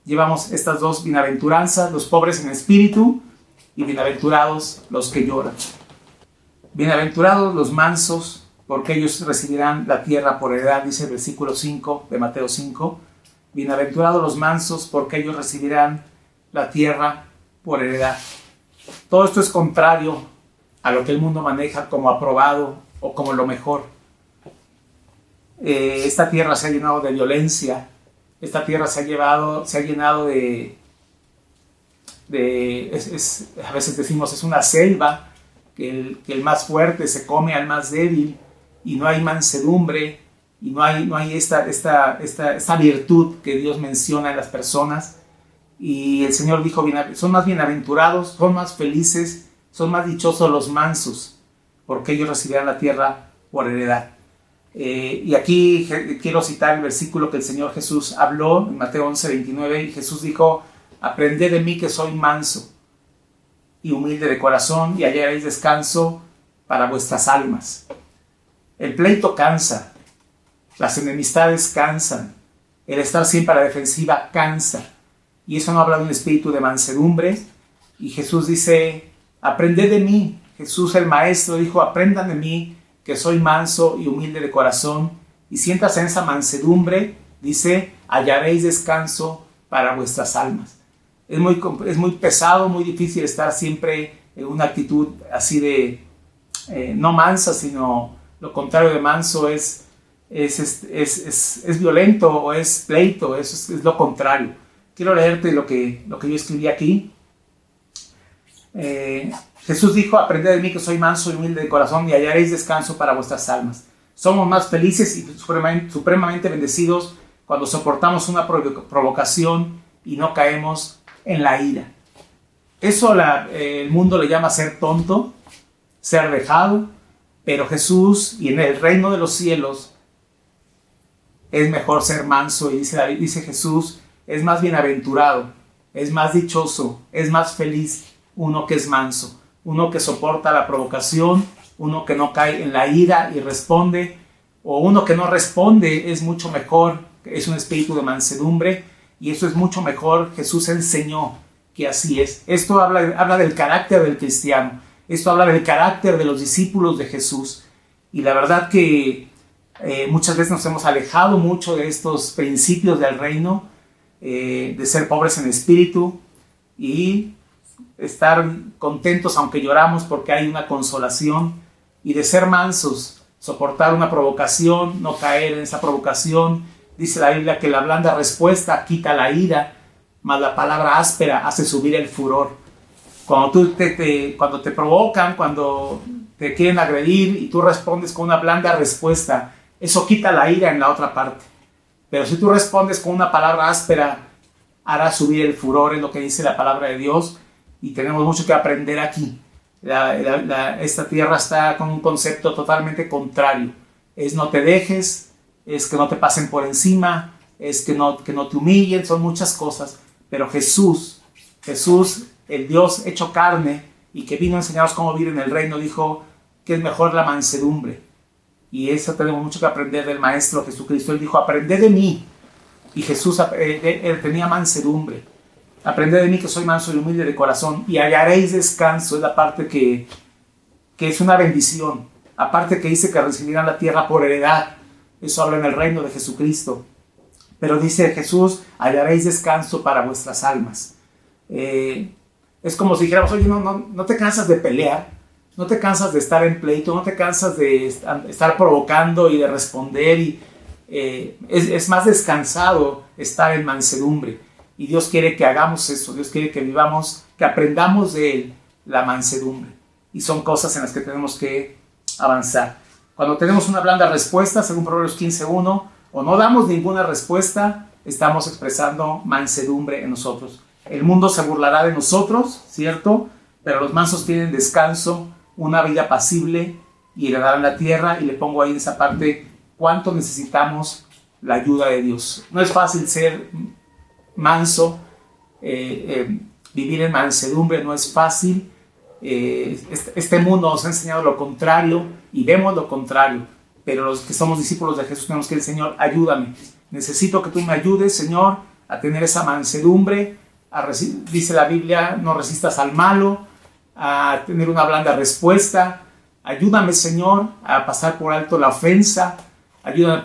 S1: Llevamos estas dos bienaventuranzas: los pobres en espíritu, y bienaventurados los que lloran. Bienaventurados los mansos, porque ellos recibirán la tierra por heredad, dice el versículo 5 de Mateo 5. Bienaventurados los mansos, porque ellos recibirán la tierra por heredad. Todo esto es contrario a lo que el mundo maneja como aprobado o como lo mejor. Esta tierra se ha llenado de violencia. Esta tierra se ha llenado de a veces decimos, es una selva, que el más fuerte se come al más débil, y no hay mansedumbre, y no hay esta virtud que Dios menciona en las personas. Y el Señor dijo, son más bienaventurados, son más felices, son más dichosos los mansos, porque ellos recibirán la tierra por heredad. Y aquí quiero citar el versículo que el Señor Jesús habló en Mateo 11:29, y Jesús dijo, aprended de mí que soy manso y humilde de corazón, y hallaréis descanso para vuestras almas. El pleito cansa, las enemistades cansan, el estar siempre a la defensiva cansa, y eso no habla de un espíritu de mansedumbre. Y Jesús dice, aprended de mí. Jesús el Maestro dijo, aprendan de mí que soy manso y humilde de corazón, y siéntase en esa mansedumbre, dice, hallaréis descanso para vuestras almas. Es muy pesado, muy difícil estar siempre en una actitud así de, no mansa, sino lo contrario de manso es violento, o es pleito, es lo contrario. Quiero leerte lo que yo escribí aquí. Jesús dijo, aprended de mí que soy manso y humilde de corazón, y hallaréis descanso para vuestras almas. Somos más felices y supremamente bendecidos cuando soportamos una provocación y no caemos en la ira. Eso el mundo le llama ser tonto, ser dejado, pero Jesús y en el reino de los cielos es mejor ser manso. Y dice Jesús, es más bienaventurado, es más dichoso, es más feliz uno que es manso, uno que soporta la provocación, uno que no cae en la ira y responde, o uno que no responde. Es mucho mejor, es un espíritu de mansedumbre, y eso es mucho mejor. Jesús enseñó que así es. Esto habla del carácter del cristiano, esto habla del carácter de los discípulos de Jesús, y la verdad que muchas veces nos hemos alejado mucho de estos principios del reino, de ser pobres en espíritu y estar contentos aunque lloramos porque hay una consolación, y de ser mansos, soportar una provocación, no caer en esa provocación. Dice la Biblia que la blanda respuesta quita la ira, mas la palabra áspera hace subir el furor. Cuando cuando te provocan, cuando te quieren agredir y tú respondes con una blanda respuesta, eso quita la ira en la otra parte. Pero si tú respondes con una palabra áspera, hará subir el furor, es lo que dice la palabra de Dios, y tenemos mucho que aprender aquí. Esta tierra está con un concepto totalmente contrario. Es no te dejes, es que no te pasen por encima, es que no te humillen, son muchas cosas. Pero Jesús, el Dios hecho carne y que vino a enseñarnos cómo vivir en el reino, dijo que es mejor la mansedumbre. Y eso tenemos mucho que aprender del Maestro Jesucristo. Él dijo, aprended de mí. Y Jesús él tenía mansedumbre. Aprended de mí que soy manso y humilde de corazón y hallaréis descanso. Es la parte que es una bendición. Aparte que dice que recibirán la tierra por heredad. Eso habla en el reino de Jesucristo. Pero dice Jesús, hallaréis descanso para vuestras almas. Es como si dijéramos, oye, no te cansas de pelear, no te cansas de estar en pleito, no te cansas de estar provocando y de responder. Es más descansado estar en mansedumbre. Y Dios quiere que hagamos eso. Dios quiere que vivamos, que aprendamos de Él la mansedumbre. Y son cosas en las que tenemos que avanzar. Cuando tenemos una blanda respuesta, según Proverbios 15:1, o no damos ninguna respuesta, estamos expresando mansedumbre en nosotros. El mundo se burlará de nosotros, ¿cierto? Pero los mansos tienen descanso, una vida apacible y heredarán la tierra. Y le pongo ahí en esa parte cuánto necesitamos la ayuda de Dios. No es fácil ser manso, vivir en mansedumbre no es fácil. Este mundo nos ha enseñado lo contrario y vemos lo contrario, pero los que somos discípulos de Jesús tenemos que decir, Señor, ayúdame, necesito que tú me ayudes, Señor, a tener esa mansedumbre, dice la Biblia, no resistas al malo, a tener una blanda respuesta. Ayúdame, Señor, a pasar por alto la ofensa. Ayúdame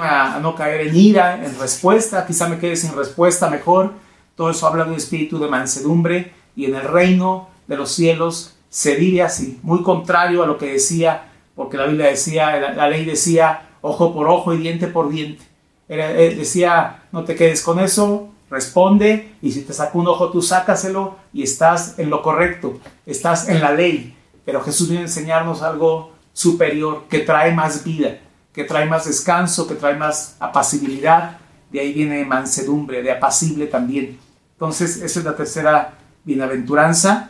S1: a no caer en ira, en respuesta. Quizá me quede sin respuesta mejor. Todo eso habla de un espíritu de mansedumbre, y en el reino de los cielos se vive así, muy contrario a lo que decía, porque la Biblia decía, la ley decía ojo por ojo y diente por diente. Decía, no te quedes con eso, responde, y si te saca un ojo tú sácaselo y estás en lo correcto, estás en la ley. Pero Jesús viene a enseñarnos algo superior, que trae más vida, que trae más descanso, que trae más apacibilidad. De ahí viene mansedumbre, de apacible también. Entonces, esa es la tercera bienaventuranza.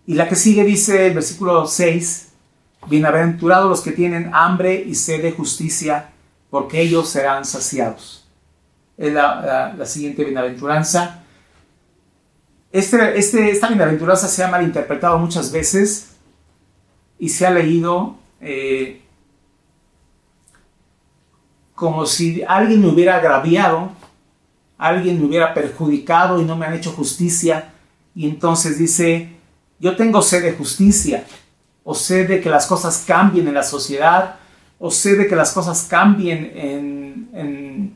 S1: Y la que sigue dice el versículo 6, bienaventurados los que tienen hambre y sed de justicia, porque ellos serán saciados. Es la siguiente bienaventuranza. Esta bienaventuranza se ha malinterpretado muchas veces y se ha leído como si alguien me hubiera agraviado, alguien me hubiera perjudicado y no me han hecho justicia. Y entonces dice, yo tengo sed de justicia, o sed de que las cosas cambien en la sociedad, o sed de que las cosas cambien en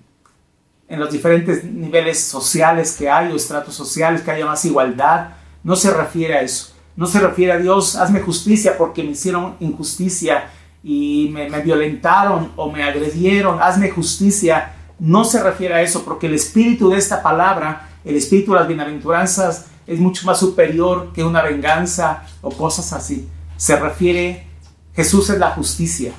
S1: los diferentes niveles sociales que hay, o estratos sociales, que haya más igualdad. No se refiere a eso. No se refiere a Dios, hazme justicia porque me hicieron injusticia y me violentaron o me agredieron, hazme justicia. No se refiere a eso, porque el espíritu de esta palabra, el espíritu de las bienaventuranzas, es mucho más superior que una venganza o cosas así. Se refiere, Jesús es la justicia.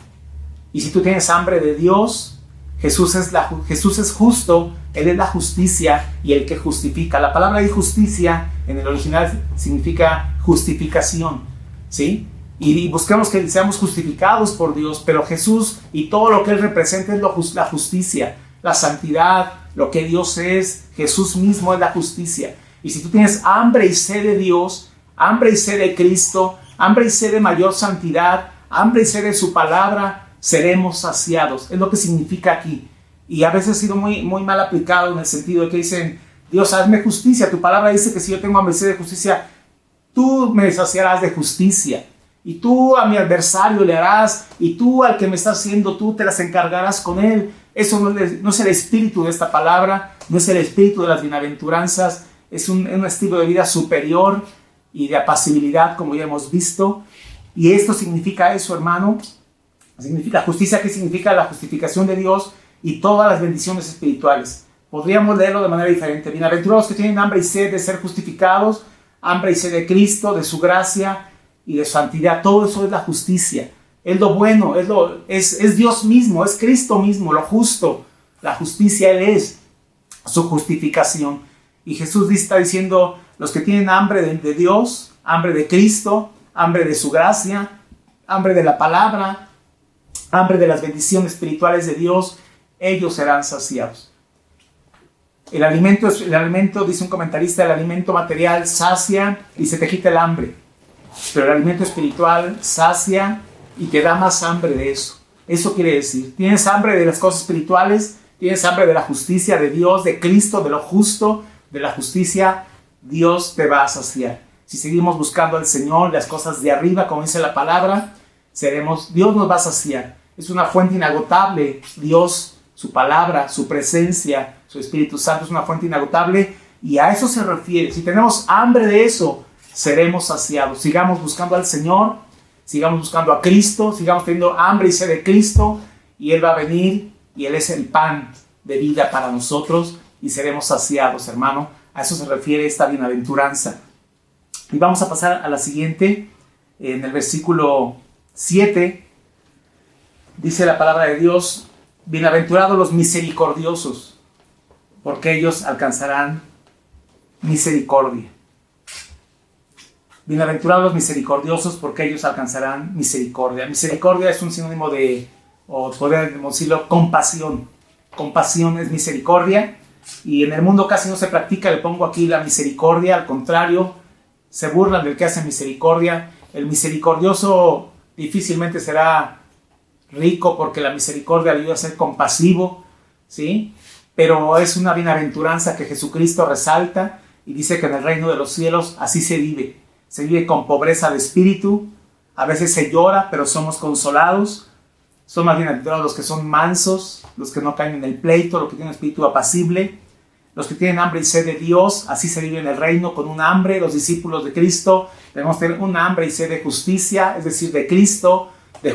S1: Y si tú tienes hambre de Dios, Jesús es justo, Él es la justicia y el que justifica. La palabra justicia en el original significa justificación, ¿sí? Y busquemos que seamos justificados por Dios, pero Jesús y todo lo que Él representa es la justicia, la santidad, lo que Dios es. Jesús mismo es la justicia. Y si tú tienes hambre y sed de Dios, hambre y sed de Cristo, hambre y sed de mayor santidad, hambre y sed de su palabra, seremos saciados. Es lo que significa aquí. Y a veces ha sido muy mal aplicado en el sentido de que dicen, Dios, hazme justicia. Tu palabra dice que si yo tengo hambre y sed de justicia, tú me saciarás de justicia. Y tú a mi adversario le harás, y tú al que me está haciendo, tú te las encargarás con él. Eso no es el espíritu de esta palabra, no es el espíritu de las bienaventuranzas. Es un estilo de vida superior y de apacibilidad, como ya hemos visto. Y esto significa eso, hermano. Significa justicia, que significa la justificación de Dios y todas las bendiciones espirituales. Podríamos leerlo de manera diferente. Bienaventurados que tienen hambre y sed de ser justificados, hambre y sed de Cristo, de su gracia y de su santidad. Todo eso es la justicia. Es lo bueno, es Dios mismo, es Cristo mismo, lo justo. La justicia Él es su justificación. Y Jesús está diciendo, los que tienen hambre de Dios, hambre de Cristo, hambre de su gracia, hambre de la palabra, hambre de las bendiciones espirituales de Dios, ellos serán saciados. El alimento, dice un comentarista, el alimento material sacia y se te quita el hambre. Pero el alimento espiritual sacia y te da más hambre de eso. Eso quiere decir, tienes hambre de las cosas espirituales, tienes hambre de la justicia de Dios, de Cristo, de lo justo, de la justicia, Dios te va a saciar. Si seguimos buscando al Señor, las cosas de arriba, como dice la palabra, Dios nos va a saciar. Es una fuente inagotable. Dios, su palabra, su presencia, su Espíritu Santo es una fuente inagotable y a eso se refiere. Si tenemos hambre de eso, seremos saciados. Sigamos buscando al Señor, sigamos buscando a Cristo, sigamos teniendo hambre y sed de Cristo y Él va a venir y Él es el pan de vida para nosotros y seremos saciados, hermano. A eso se refiere esta bienaventuranza. Y vamos a pasar a la siguiente, en el versículo 7. Dice la palabra de Dios, bienaventurados los misericordiosos, porque ellos alcanzarán misericordia. Bienaventurados los misericordiosos, porque ellos alcanzarán misericordia. Misericordia es un sinónimo de, o podríamos decirlo, compasión. Compasión es misericordia, y en el mundo casi no se practica, le pongo aquí la misericordia, al contrario, se burlan del que hace misericordia. El misericordioso difícilmente será rico porque la misericordia le ayuda a ser compasivo, ¿sí? Pero es una bienaventuranza que Jesucristo resalta y dice que en el reino de los cielos así se vive. Se vive con pobreza de espíritu, a veces se llora, pero somos consolados. Son más bienaventurados los que son mansos, los que no caen en el pleito, los que tienen espíritu apacible, los que tienen hambre y sed de Dios. Así se vive en el reino, con un hambre. Los discípulos de Cristo debemos tener un hambre y sed de justicia, es decir, de Cristo, de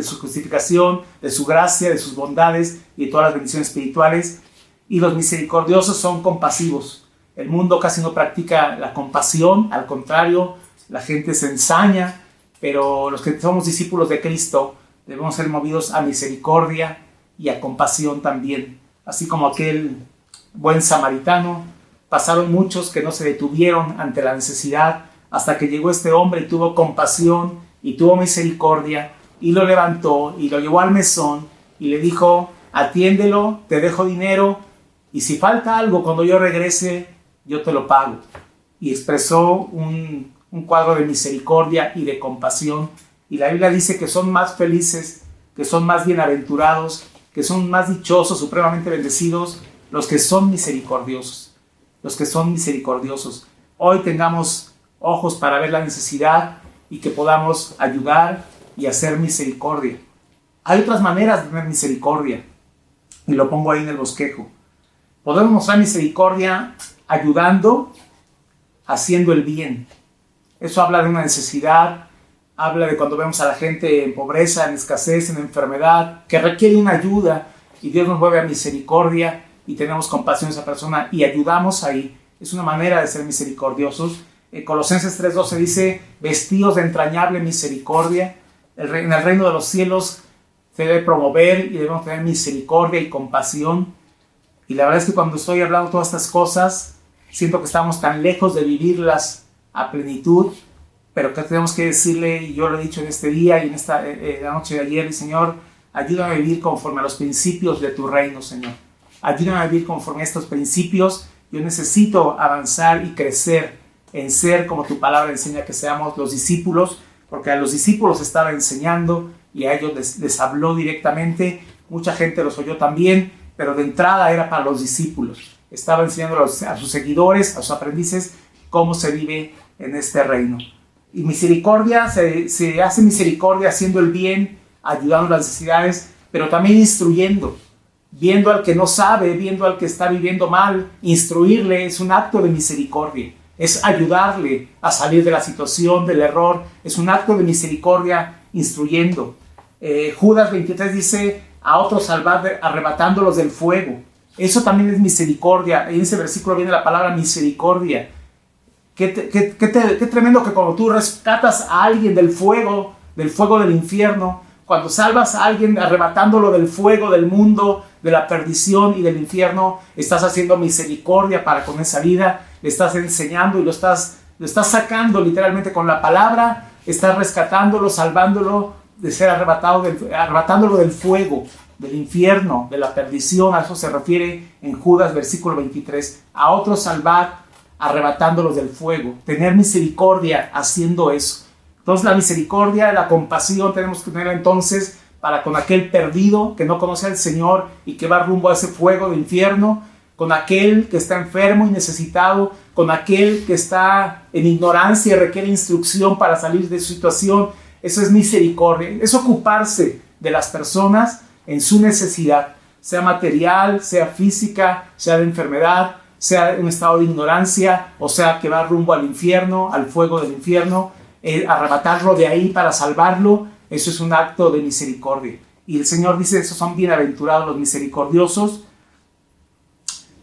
S1: su justificación, de su gracia, de sus bondades y de todas las bendiciones espirituales. Y los misericordiosos son compasivos. El mundo casi no practica la compasión, al contrario, la gente se ensaña, pero los que somos discípulos de Cristo debemos ser movidos a misericordia y a compasión también. Así como aquel buen samaritano, pasaron muchos que no se detuvieron ante la necesidad hasta que llegó este hombre y tuvo compasión y tuvo misericordia y lo levantó y lo llevó al mesón y le dijo, atiéndelo, te dejo dinero y si falta algo cuando yo regrese, yo te lo pago. Y expresó un cuadro de misericordia y de compasión. Y la Biblia dice que son más felices, que son más bienaventurados, que son más dichosos, supremamente bendecidos, los que son misericordiosos. Los que son misericordiosos. Hoy tengamos ojos para ver la necesidad y que podamos ayudar y hacer misericordia. Hay otras maneras de tener misericordia. Y lo pongo ahí en el bosquejo. Podemos mostrar misericordia ayudando, haciendo el bien. Eso habla de una necesidad, habla de cuando vemos a la gente en pobreza, en escasez, en enfermedad, que requiere una ayuda y Dios nos mueve a misericordia y tenemos compasión a esa persona y ayudamos ahí. Es una manera de ser misericordiosos. En Colosenses 3:12 dice, vestidos de entrañable misericordia. En el reino de los cielos se debe promover y debemos tener misericordia y compasión. Y la verdad es que cuando estoy hablando todas estas cosas, siento que estamos tan lejos de vivirlas a plenitud, pero que tenemos que decirle, y yo lo he dicho en este día y en esta la noche de ayer, Señor, ayúdame a vivir conforme a los principios de tu reino, Señor. Ayúdame a vivir conforme a estos principios. Yo necesito avanzar y crecer en ser como tu palabra enseña que seamos los discípulos, porque a los discípulos estaba enseñando y a ellos les habló directamente. Mucha gente los oyó también, pero de entrada era para los discípulos. Estaba enseñando a sus seguidores, a sus aprendices, cómo se vive en este reino. Y misericordia, se hace misericordia haciendo el bien, ayudando a las necesidades, pero también instruyendo, viendo al que no sabe, viendo al que está viviendo mal. Instruirle es un acto de misericordia, es ayudarle a salir de la situación, del error. Es un acto de misericordia instruyendo. Judas 23 dice, a otros salvar arrebatándolos del fuego. Eso también es misericordia. En ese versículo viene la palabra misericordia. Qué tremendo que cuando tú rescatas a alguien del fuego del infierno, cuando salvas a alguien arrebatándolo del fuego del mundo, de la perdición y del infierno, estás haciendo misericordia para con esa vida, le estás enseñando y lo estás sacando literalmente con la palabra, estás rescatándolo, salvándolo de ser arrebatándolo del fuego, del infierno, de la perdición. A eso se refiere en Judas versículo 23. A otros salvar, arrebatándolos del fuego. Tener misericordia haciendo eso. Entonces la misericordia, la compasión tenemos que tener entonces para con aquel perdido que no conoce al Señor y que va rumbo a ese fuego de infierno, con aquel que está enfermo y necesitado, con aquel que está en ignorancia y requiere instrucción para salir de su situación. Eso es misericordia, es ocuparse de las personas en su necesidad, sea material, sea física, sea de enfermedad, sea en un estado de ignorancia, o sea que va rumbo al infierno, al fuego del infierno. Arrebatarlo de ahí para salvarlo, eso es un acto de misericordia. Y el Señor dice, esos son bienaventurados los misericordiosos,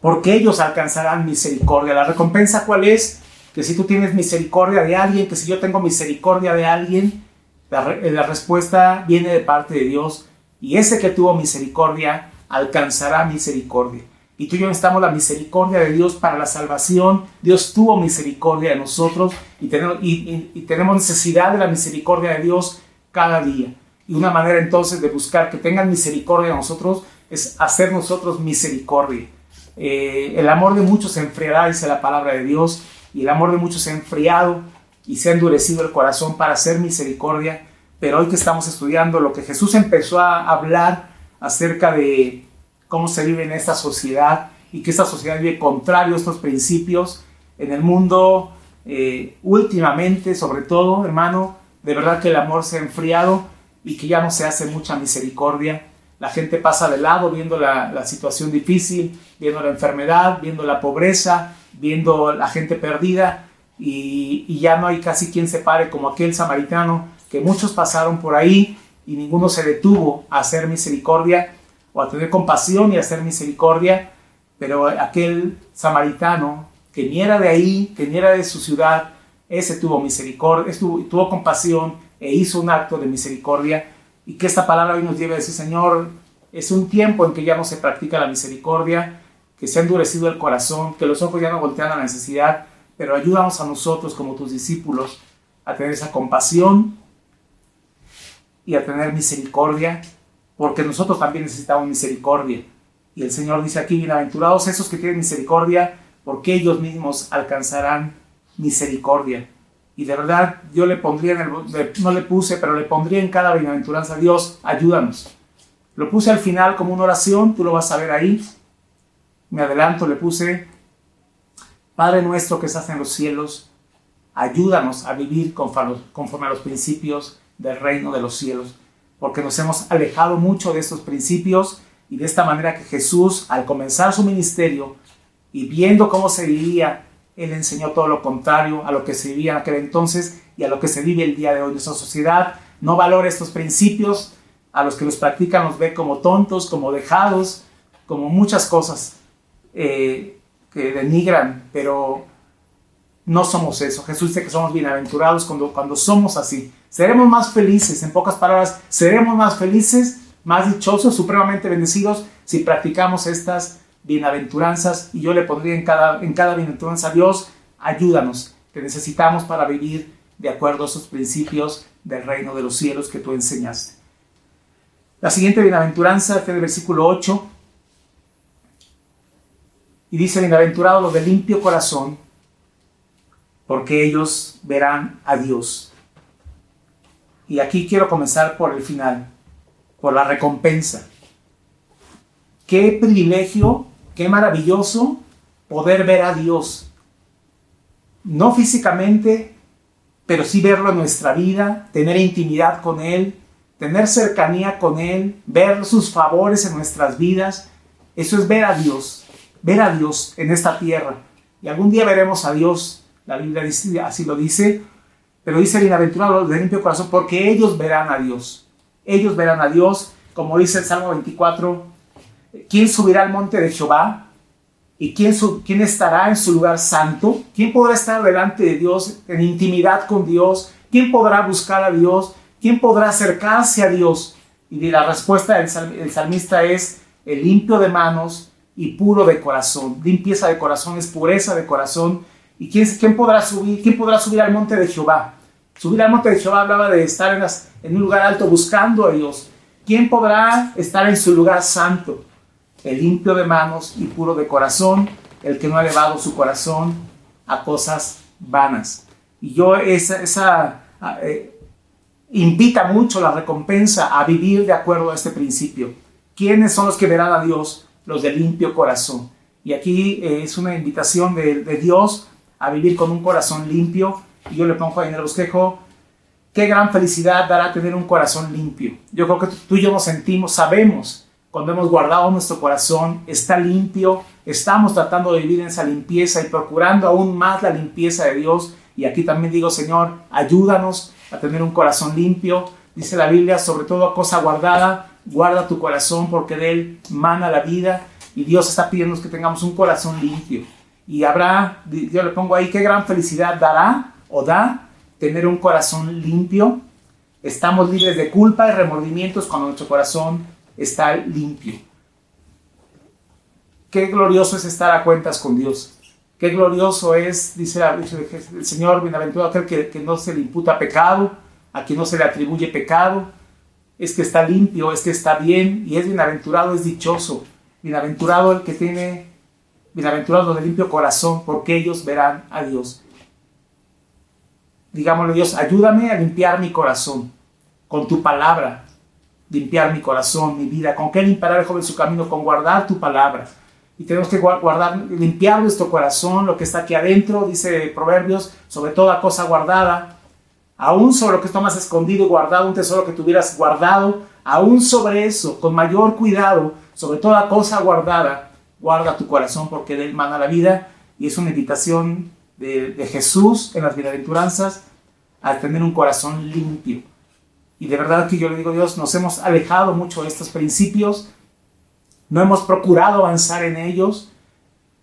S1: porque ellos alcanzarán misericordia. La recompensa, ¿cuál es? Que si tú tienes misericordia de alguien, que si yo tengo misericordia de alguien, la respuesta viene de parte de Dios, y ese que tuvo misericordia alcanzará misericordia. Y tú y yo necesitamos la misericordia de Dios para la salvación. Dios tuvo misericordia de nosotros y tenemos necesidad de la misericordia de Dios cada día. Y una manera entonces de buscar que tengan misericordia de nosotros es hacer nosotros misericordia. El amor de muchos se enfriará, dice la palabra de Dios, y el amor de muchos se ha enfriado y se ha endurecido el corazón para hacer misericordia. Pero hoy que estamos estudiando lo que Jesús empezó a hablar acerca de cómo se vive en esta sociedad y que esta sociedad vive contrario a estos principios en el mundo últimamente, sobre todo, hermano, de verdad que el amor se ha enfriado y que ya no se hace mucha misericordia. La gente pasa de lado viendo la situación difícil, viendo la enfermedad, viendo la pobreza, viendo la gente perdida y ya no hay casi quien se pare como aquel samaritano que muchos pasaron por ahí y ninguno se detuvo a hacer misericordia o a tener compasión y a hacer misericordia, pero aquel samaritano que ni era de ahí, que ni era de su ciudad, ese tuvo misericordia, tuvo compasión e hizo un acto de misericordia. Y que esta palabra hoy nos lleve a decir, Señor, es un tiempo en que ya no se practica la misericordia, que se ha endurecido el corazón, que los ojos ya no voltean a la necesidad, pero ayúdanos a nosotros como tus discípulos a tener esa compasión y a tener misericordia, porque nosotros también necesitamos misericordia. Y el Señor dice aquí, bienaventurados esos que tienen misericordia, porque ellos mismos alcanzarán misericordia. Y de verdad, yo le pondría, no le puse, pero le pondría en cada bienaventuranza, Dios, ayúdanos. Lo puse al final como una oración, tú lo vas a ver ahí. Me adelanto, le puse, Padre nuestro que estás en los cielos, ayúdanos a vivir conforme a los principios del reino de los cielos, porque nos hemos alejado mucho de estos principios y de esta manera que Jesús, al comenzar su ministerio y viendo cómo se vivía, Él enseñó todo lo contrario a lo que se vivía en aquel entonces y a lo que se vive el día de hoy. Nuestra sociedad no valora estos principios, a los que los practican los ve como tontos, como dejados, como muchas cosas que denigran, pero no somos eso. Jesús dice que somos bienaventurados cuando somos así. Seremos más felices, en pocas palabras, seremos más felices más dichosos, supremamente bendecidos si practicamos estas bienaventuranzas. Y yo le pondría en cada bienaventuranza: Dios, ayúdanos, te necesitamos para vivir de acuerdo a esos principios del reino de los cielos que tú enseñaste. La siguiente bienaventuranza está en el versículo 8 y dice: bienaventurados los de limpio corazón, porque ellos verán a Dios. Y aquí quiero comenzar por el final, por la recompensa. Qué privilegio, qué maravilloso poder ver a Dios. No físicamente, pero sí verlo en nuestra vida, tener intimidad con Él, tener cercanía con Él, ver sus favores en nuestras vidas. Eso es ver a Dios en esta tierra. Y algún día veremos a Dios. La Biblia dice, así lo dice, pero dice: bienaventurados los de limpio corazón, porque ellos verán a Dios. Ellos verán a Dios, como dice el Salmo 24: ¿quién subirá al monte de Jehová? ¿Y quién estará en su lugar santo? ¿Quién podrá estar delante de Dios en intimidad con Dios? ¿Quién podrá buscar a Dios? ¿Quién podrá acercarse a Dios? Y la respuesta del salmista es: el limpio de manos y puro de corazón. Limpieza de corazón es pureza de corazón. ¿Y quién podrá subir al monte de Jehová? Subir al monte de Jehová hablaba de estar en un lugar alto buscando a Dios. ¿Quién podrá estar en su lugar santo? El limpio de manos y puro de corazón, el que no ha elevado su corazón a cosas vanas. Y invita mucho la recompensa a vivir de acuerdo a este principio. ¿Quiénes son los que verán a Dios? Los de limpio corazón. Y aquí es una invitación de Dios a vivir con un corazón limpio. Y yo le pongo ahí en el bosquejo: qué gran felicidad dará tener un corazón limpio. Yo creo que tú y yo nos sentimos, sabemos, cuando hemos guardado nuestro corazón, está limpio, estamos tratando de vivir en esa limpieza y procurando aún más la limpieza de Dios. Y aquí también digo: Señor, ayúdanos a tener un corazón limpio. Dice la Biblia: sobre todo cosa guardada, guarda tu corazón, porque de él mana la vida. Y Dios está pidiendo que tengamos un corazón limpio. Y yo le pongo ahí: qué gran felicidad dará o da tener un corazón limpio. Estamos libres de culpa y remordimientos cuando nuestro corazón está limpio. Qué glorioso es estar a cuentas con Dios. Qué glorioso es, dice el Señor: bienaventurado aquel que no se le imputa pecado, a quien no se le atribuye pecado. Es que está limpio, es que está bien, y es bienaventurado, es dichoso. Bienaventurado el que tiene, bienaventurados los de limpio corazón, porque ellos verán a Dios. Digámosle: Dios, ayúdame a limpiar mi corazón con tu palabra. Limpiar mi corazón, mi vida. ¿Con qué limpiará el joven su camino? Con guardar tu palabra. Y tenemos que limpiar nuestro corazón, lo que está aquí adentro, dice Proverbios: sobre toda cosa guardada, aún sobre lo que está más escondido y guardado, un tesoro que tuvieras guardado, aún sobre eso, con mayor cuidado, sobre toda cosa guardada, guarda tu corazón, porque de él mana la vida. Y es una invitación de Jesús en las bienaventuranzas a tener un corazón limpio. Y de verdad que yo le digo: Dios, nos hemos alejado mucho de estos principios, no hemos procurado avanzar en ellos.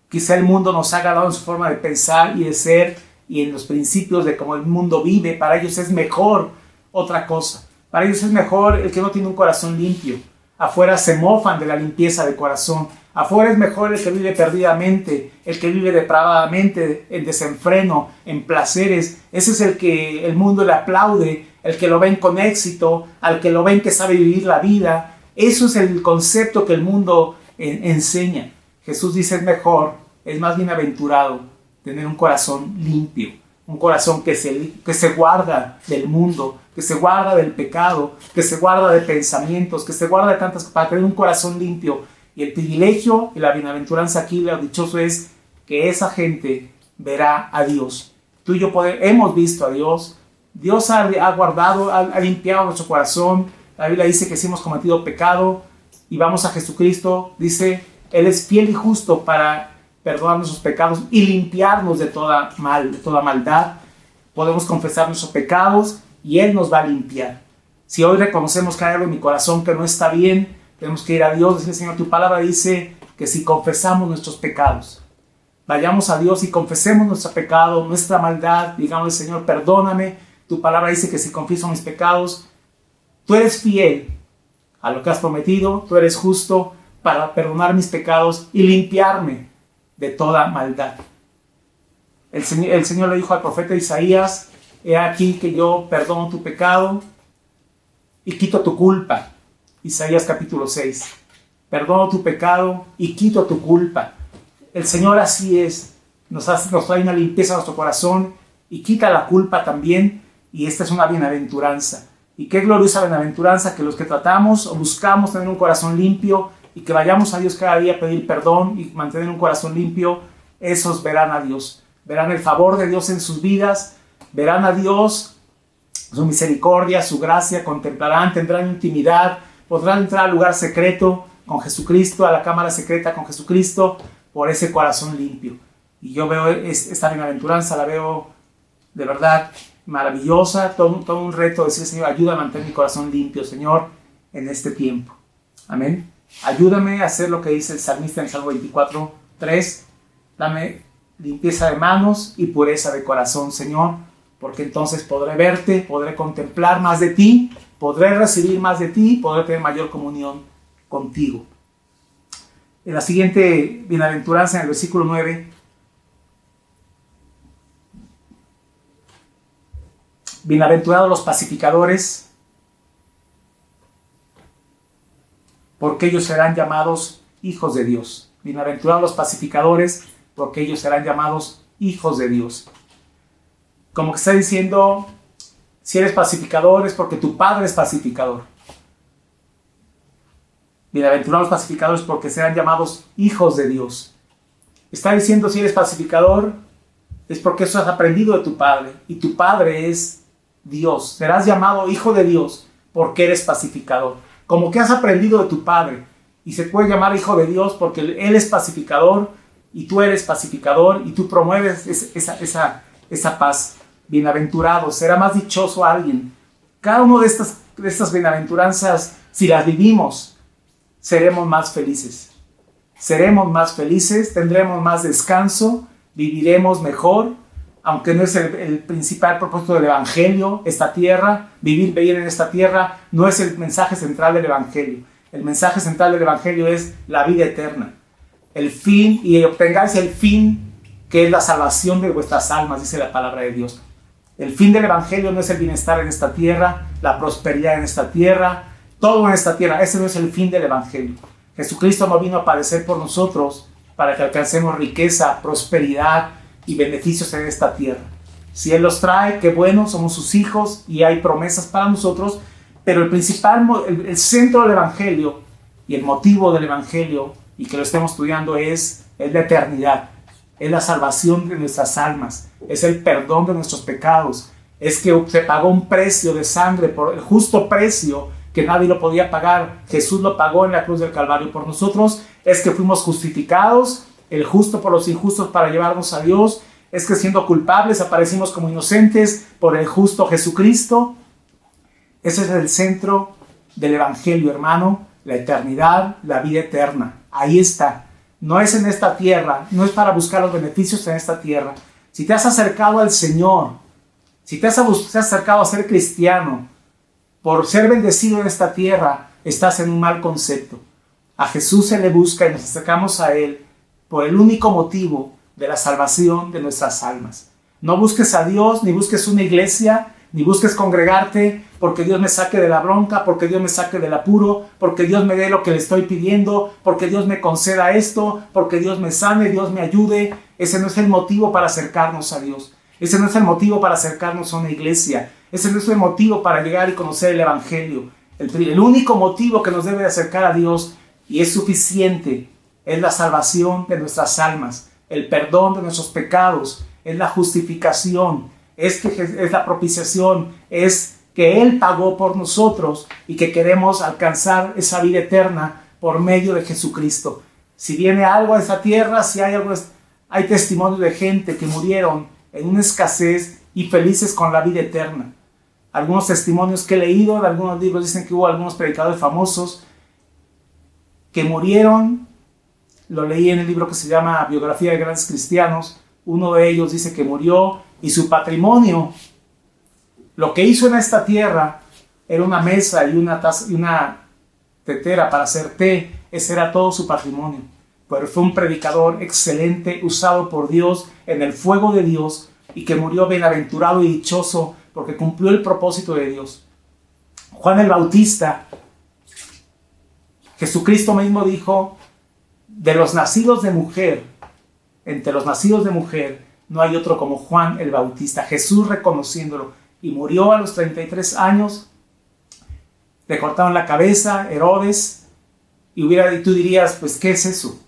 S1: Quizá el mundo nos ha ganado en su forma de pensar y de ser, y en los principios de cómo el mundo vive. Para ellos es mejor otra cosa. Para ellos es mejor el que no tiene un corazón limpio. Afuera se mofan de la limpieza de corazón. Afuera es mejor el que vive perdidamente, el que vive depravadamente, en desenfreno, en placeres. Ese es el que el mundo le aplaude, el que lo ven con éxito, al que lo ven que sabe vivir la vida. Eso es el concepto que el mundo enseña. Jesús dice: es mejor, es más bienaventurado tener un corazón limpio, un corazón que se guarda del mundo, que se guarda del pecado, que se guarda de pensamientos, que se guarda de tantas cosas, para tener un corazón limpio. Y el privilegio y la bienaventuranza aquí, lo dichoso es que esa gente verá a Dios. Tú y yo hemos visto a Dios. Dios ha guardado, ha limpiado nuestro corazón. La Biblia dice que si hemos cometido pecado y vamos a Jesucristo, dice: Él es fiel y justo para perdonar nuestros pecados y limpiarnos de toda maldad. Podemos confesar nuestros pecados y Él nos va a limpiar. Si hoy reconocemos que hay algo en mi corazón que no está bien, tenemos que ir a Dios, decirle: Señor, tu palabra dice que si confesamos nuestros pecados, vayamos a Dios y confesemos nuestro pecado, nuestra maldad, digámosle: Señor, perdóname. Tu palabra dice que si confieso mis pecados, tú eres fiel a lo que has prometido. Tú eres justo para perdonar mis pecados y limpiarme de toda maldad. El Señor le dijo al profeta Isaías: he aquí que yo perdono tu pecado y quito tu culpa. Isaías capítulo 6. Perdono tu pecado y quito tu culpa. El Señor así es. Nos trae una limpieza a nuestro corazón y quita la culpa también. Y esta es una bienaventuranza. Y qué gloriosa bienaventuranza que los que tratamos o buscamos tener un corazón limpio y que vayamos a Dios cada día a pedir perdón y mantener un corazón limpio, esos verán a Dios. Verán el favor de Dios en sus vidas, verán a Dios, su misericordia, su gracia, contemplarán, tendrán intimidad, podrán entrar al lugar secreto con Jesucristo, a la cámara secreta con Jesucristo, por ese corazón limpio. Y yo veo esta bienaventuranza, la veo de verdad maravillosa, todo un reto, decir: Señor, ayúdame a mantener mi corazón limpio, Señor, en este tiempo. Amén. Ayúdame a hacer lo que dice el salmista en Salmo 24:3. Dame limpieza de manos y pureza de corazón, Señor, porque entonces podré verte, podré contemplar más de ti, podré recibir más de ti, podré tener mayor comunión contigo. En la siguiente bienaventuranza, en el versículo 9, bienaventurados los pacificadores, porque ellos serán llamados hijos de Dios. Bienaventurados los pacificadores, porque ellos serán llamados hijos de Dios. Como que está diciendo, si eres pacificador es porque tu padre es pacificador. Bienaventurados los pacificadores, porque serán llamados hijos de Dios. Está diciendo, si eres pacificador es porque eso has aprendido de tu padre, y tu padre es Dios. Serás llamado hijo de Dios porque eres pacificador. Como que has aprendido de tu padre, y se puede llamar hijo de Dios porque Él es pacificador y tú eres pacificador y tú promueves esa paz. Bienaventurado, será más dichoso alguien. Cada una de estas bienaventuranzas, si las vivimos, seremos más felices. Seremos más felices, tendremos más descanso, viviremos mejor, aunque no es el principal propósito del Evangelio, esta tierra, vivir bien en esta tierra, no es el mensaje central del Evangelio. El mensaje central del Evangelio es la vida eterna. El fin, y obtengáis el fin, que es la salvación de vuestras almas, dice la palabra de Dios. El fin del Evangelio no es el bienestar en esta tierra, la prosperidad en esta tierra, todo en esta tierra. Ese no es el fin del Evangelio. Jesucristo no vino a padecer por nosotros para que alcancemos riqueza, prosperidad y beneficios en esta tierra. Si Él los trae, qué bueno, somos sus hijos y hay promesas para nosotros, pero el centro del Evangelio y el motivo del Evangelio, y que lo estemos estudiando, es la eternidad, es la salvación de nuestras almas, es el perdón de nuestros pecados, es que se pagó un precio de sangre, por el justo precio que nadie lo podía pagar. Jesús lo pagó en la cruz del Calvario por nosotros. Es que fuimos justificados, el justo por los injustos, para llevarnos a Dios. Es que siendo culpables aparecimos como inocentes por el justo Jesucristo. Ese es el centro del Evangelio, hermano, la eternidad, la vida eterna. Ahí está. No es en esta tierra, no es para buscar los beneficios en esta tierra. Si te has acercado al Señor, si te has acercado a ser cristiano, por ser bendecido en esta tierra, estás en un mal concepto. A Jesús se le busca y nos acercamos a Él por el único motivo de la salvación de nuestras almas. No busques a Dios, ni busques una iglesia, ni busques congregarte porque Dios me saque de la bronca, porque Dios me saque del apuro, porque Dios me dé lo que le estoy pidiendo, porque Dios me conceda esto, porque Dios me sane, Dios me ayude. Ese no es el motivo para acercarnos a Dios. Ese no es el motivo para acercarnos a una iglesia. Ese no es el motivo para llegar y conocer el Evangelio. El único motivo que nos debe de acercar a Dios, y es suficiente, es la salvación de nuestras almas, el perdón de nuestros pecados, es la justificación, es la propiciación, es que Él pagó por nosotros y que queremos alcanzar esa vida eterna por medio de Jesucristo. Si viene algo a esta tierra, si hay algo, hay testimonios de gente que murieron en una escasez y felices con la vida eterna. Algunos testimonios que he leído, de algunos libros, dicen que hubo algunos predicadores famosos que murieron. Lo leí en el libro que se llama Biografía de Grandes Cristianos. Uno de ellos dice que murió y su patrimonio, lo que hizo en esta tierra, era una mesa y una taza, tetera para hacer té. Ese era todo su patrimonio. Pero fue un predicador excelente, usado por Dios en el fuego de Dios, y que murió bienaventurado y dichoso porque cumplió el propósito de Dios. Juan el Bautista, Jesucristo mismo dijo: de los nacidos de mujer, entre los nacidos de mujer, no hay otro como Juan el Bautista. Jesús reconociéndolo, y murió a los 33 años. Le cortaron la cabeza, Herodes, y tú dirías, pues, ¿qué es eso?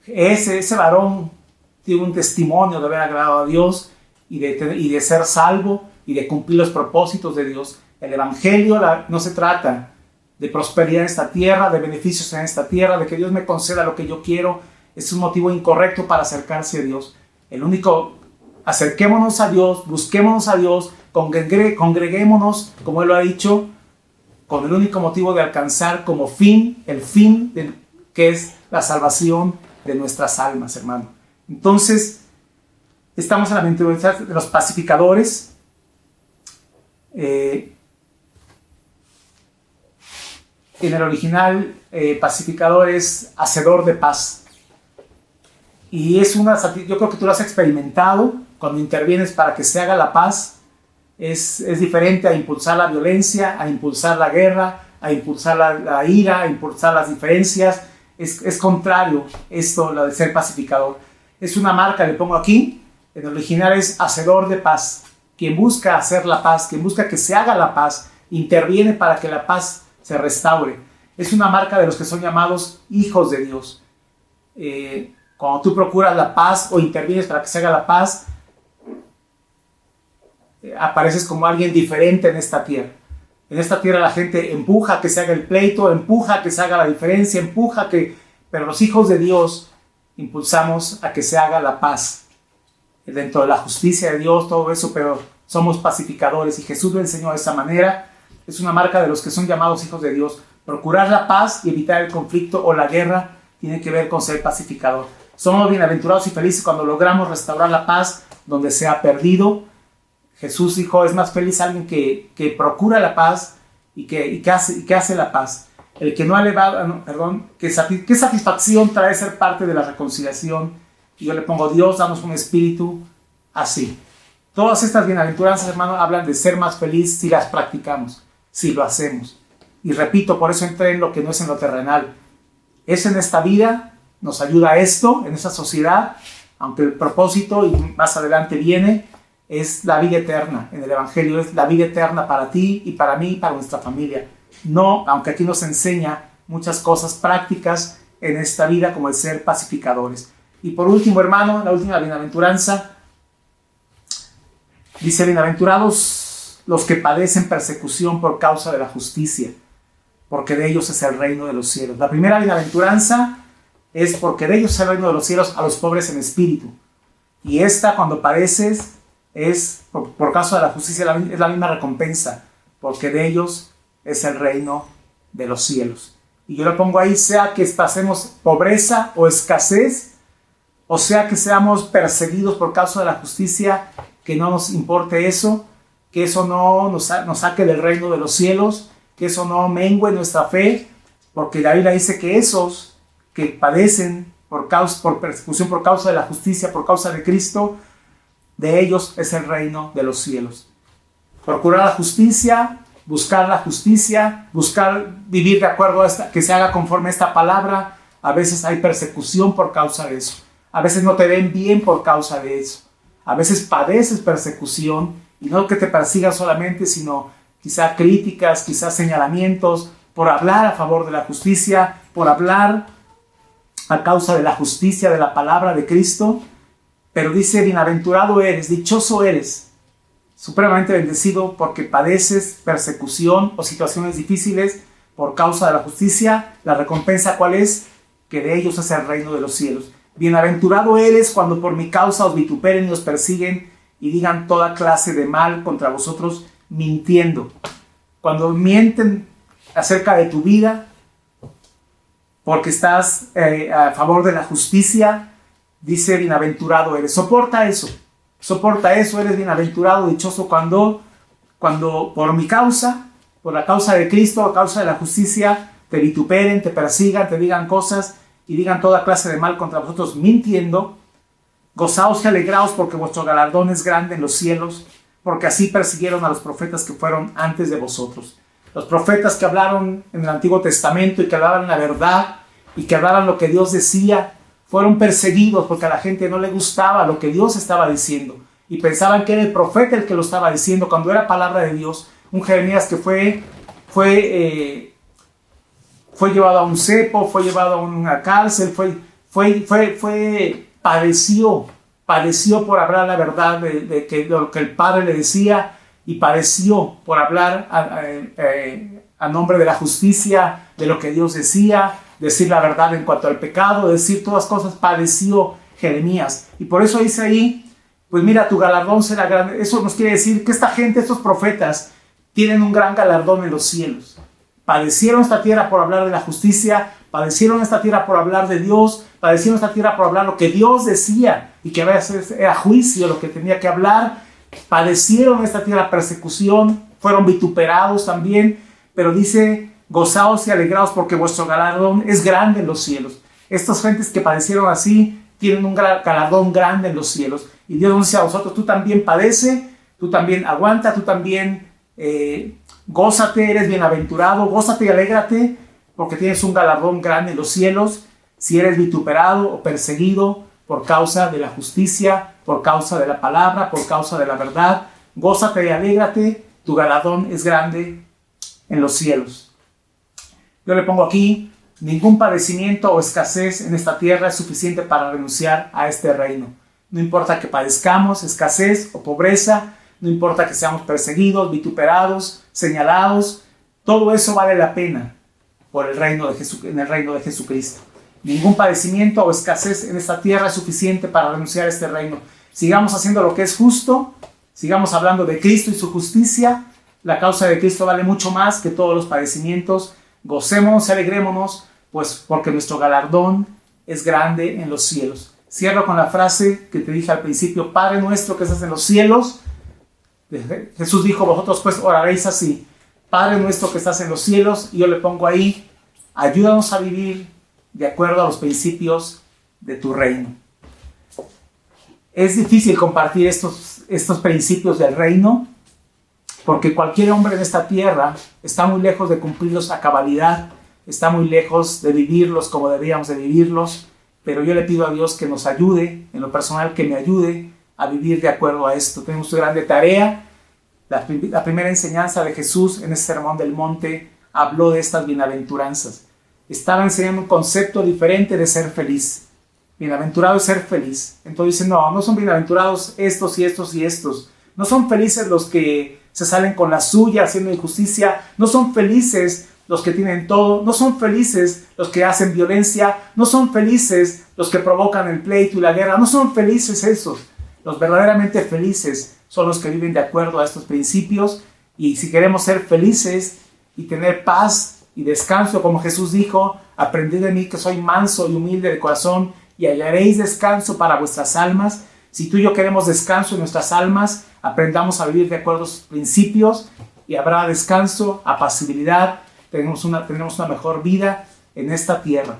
S1: Ese varón tiene un testimonio de haber agradado a Dios y de ser salvo y de cumplir los propósitos de Dios. El evangelio no se trata de prosperidad en esta tierra, de beneficios en esta tierra, de que Dios me conceda lo que yo quiero. Es un motivo incorrecto para acercarse a Dios. Acerquémonos a Dios, busquémonos a Dios, congreguémonos, como Él lo ha dicho, con el único motivo de alcanzar como fin, que es la salvación de nuestras almas, hermano. Entonces, estamos en la bienaventuranza de los pacificadores. En el original, pacificador es hacedor de paz. Y yo creo que tú lo has experimentado cuando intervienes para que se haga la paz. Es diferente a impulsar la violencia, a impulsar la guerra, a impulsar la ira, a impulsar las diferencias. Es contrario esto, lo de ser pacificador. Es una marca, le pongo aquí. En el original es hacedor de paz. Quien busca hacer la paz, quien busca que se haga la paz, interviene para que la paz se restaure. Es una marca de los que son llamados hijos de Dios. Cuando tú procuras la paz o intervienes para que se haga la paz, apareces como alguien diferente en esta tierra. En esta tierra la gente empuja a que se haga el pleito, empuja a que se haga la diferencia, pero los hijos de Dios impulsamos a que se haga la paz. Dentro de la justicia de Dios, todo eso, pero somos pacificadores y Jesús lo enseñó de esa manera. Es una marca de los que son llamados hijos de Dios. Procurar la paz y evitar el conflicto o la guerra tiene que ver con ser pacificador. Somos bienaventurados y felices cuando logramos restaurar la paz donde se ha perdido. Jesús dijo: es más feliz alguien que procura la paz y que hace la paz. El que no ha elevado, qué satisfacción trae ser parte de la reconciliación. Y yo le pongo: Dios, danos un espíritu así. Todas estas bienaventuranzas, hermano, hablan de ser más feliz si las practicamos, si lo hacemos. Y repito, por eso entré en lo que no es en lo terrenal. Es en esta vida, nos ayuda esto, en esta sociedad, aunque el propósito, y más adelante viene, es la vida eterna. En el Evangelio es la vida eterna para ti y para mí y para nuestra familia. No, aunque aquí nos enseña muchas cosas prácticas en esta vida, como el ser pacificadores. Y por último, hermano, la última bienaventuranza dice: bienaventurados los que padecen persecución por causa de la justicia, porque de ellos es el reino de los cielos. La primera bienaventuranza es porque de ellos es el reino de los cielos a los pobres en espíritu. Y esta, cuando padeces, es por causa de la justicia, es la misma recompensa, porque de ellos es el reino de los cielos. Y yo lo pongo ahí: sea que pasemos pobreza o escasez, o sea que seamos perseguidos por causa de la justicia, que no nos importe eso, que eso no nos saque del reino de los cielos, que eso no mengue nuestra fe, porque la Biblia dice que esos que padecen por persecución por causa de la justicia, por causa de Cristo, de ellos es el reino de los cielos. Procurar la justicia, buscar vivir de acuerdo a que se haga conforme a esta palabra. A veces hay persecución por causa de eso. A veces no te ven bien por causa de eso. A veces padeces persecución, y no que te persigan solamente, sino quizá críticas, quizá señalamientos, por hablar a favor de la justicia, por hablar a causa de la justicia de la palabra de Cristo. Pero dice: bienaventurado eres, dichoso eres, supremamente bendecido, porque padeces persecución o situaciones difíciles por causa de la justicia. La recompensa, ¿cuál es? Que de ellos es el reino de los cielos. Bienaventurado eres cuando por mi causa os vituperen y os persiguen y digan toda clase de mal contra vosotros, mintiendo. Cuando mienten acerca de tu vida, porque estás a favor de la justicia, dice: bienaventurado eres. Soporta eso, eres bienaventurado, dichoso cuando por mi causa, por la causa de Cristo, a causa de la justicia, te vituperen, te persigan, te digan cosas y digan toda clase de mal contra vosotros mintiendo, gozaos y alegraos porque vuestro galardón es grande en los cielos, porque así persiguieron a los profetas que fueron antes de vosotros. Los profetas que hablaron en el Antiguo Testamento y que hablaban la verdad y que hablaban lo que Dios decía, fueron perseguidos porque a la gente no le gustaba lo que Dios estaba diciendo y pensaban que era el profeta el que lo estaba diciendo cuando era palabra de Dios. Un Jeremías que fue llevado a un cepo, fue llevado a una cárcel, padeció por hablar la verdad de lo que el Padre le decía, y padeció por hablar a nombre de la justicia, de lo que Dios decía, decir la verdad en cuanto al pecado, decir todas cosas. Padeció Jeremías, y por eso dice ahí, pues mira, tu galardón será grande. Eso nos quiere decir que esta gente, estos profetas, tienen un gran galardón en los cielos. Padecieron esta tierra por hablar de la justicia, padecieron esta tierra por hablar de Dios, padecieron esta tierra por hablar lo que Dios decía y que a veces era juicio lo que tenía que hablar. Padecieron esta tierra persecución, fueron vituperados también, pero dice, gozaos y alegraos porque vuestro galardón es grande en los cielos. Estas gentes que padecieron así tienen un galardón grande en los cielos. Y Dios nos dice a vosotros, tú también padece, tú también aguanta, tú también gózate, eres bienaventurado, gózate y alégrate, porque tienes un galardón grande en los cielos, si eres vituperado o perseguido por causa de la justicia, por causa de la palabra, por causa de la verdad. Gózate y alégrate, tu galardón es grande en los cielos. Yo le pongo aquí, ningún padecimiento o escasez en esta tierra es suficiente para renunciar a este reino. No importa que padezcamos escasez o pobreza, no importa que seamos perseguidos, vituperados, señalados, todo eso vale la pena por el reino de en el reino de Jesucristo. Ningún padecimiento o escasez en esta tierra es suficiente para renunciar a este reino. Sigamos haciendo lo que es justo, sigamos hablando de Cristo y su justicia. La causa de Cristo vale mucho más que todos los padecimientos. Gocémonos y alegrémonos, pues porque nuestro galardón es grande en los cielos. Cierro con la frase que te dije al principio, Padre nuestro que estás en los cielos. Jesús dijo, vosotros pues oraréis así, Padre nuestro que estás en los cielos, y yo le pongo ahí, ayúdanos a vivir de acuerdo a los principios de tu reino. Es difícil compartir estos principios del reino, porque cualquier hombre en esta tierra está muy lejos de cumplirlos a cabalidad, está muy lejos de vivirlos como deberíamos de vivirlos, pero yo le pido a Dios que nos ayude, en lo personal que me ayude a vivir de acuerdo a esto. Tenemos una grande tarea. La primera enseñanza de Jesús en el Sermón del Monte habló de estas bienaventuranzas. Estaba enseñando un concepto diferente de ser feliz. Bienaventurado es ser feliz. Entonces dicen, no son bienaventurados estos y estos y estos. No son felices los que se salen con la suya haciendo injusticia. No son felices los que tienen todo. No son felices los que hacen violencia. No son felices los que provocan el pleito y la guerra. No son felices esos. Los verdaderamente felices son los que viven de acuerdo a estos principios, y si queremos ser felices y tener paz y descanso, como Jesús dijo, aprended de mí que soy manso y humilde de corazón y hallaréis descanso para vuestras almas. Si tú y yo queremos descanso en nuestras almas, aprendamos a vivir de acuerdo a estos principios y habrá descanso, apacibilidad, tendremos una mejor vida en esta tierra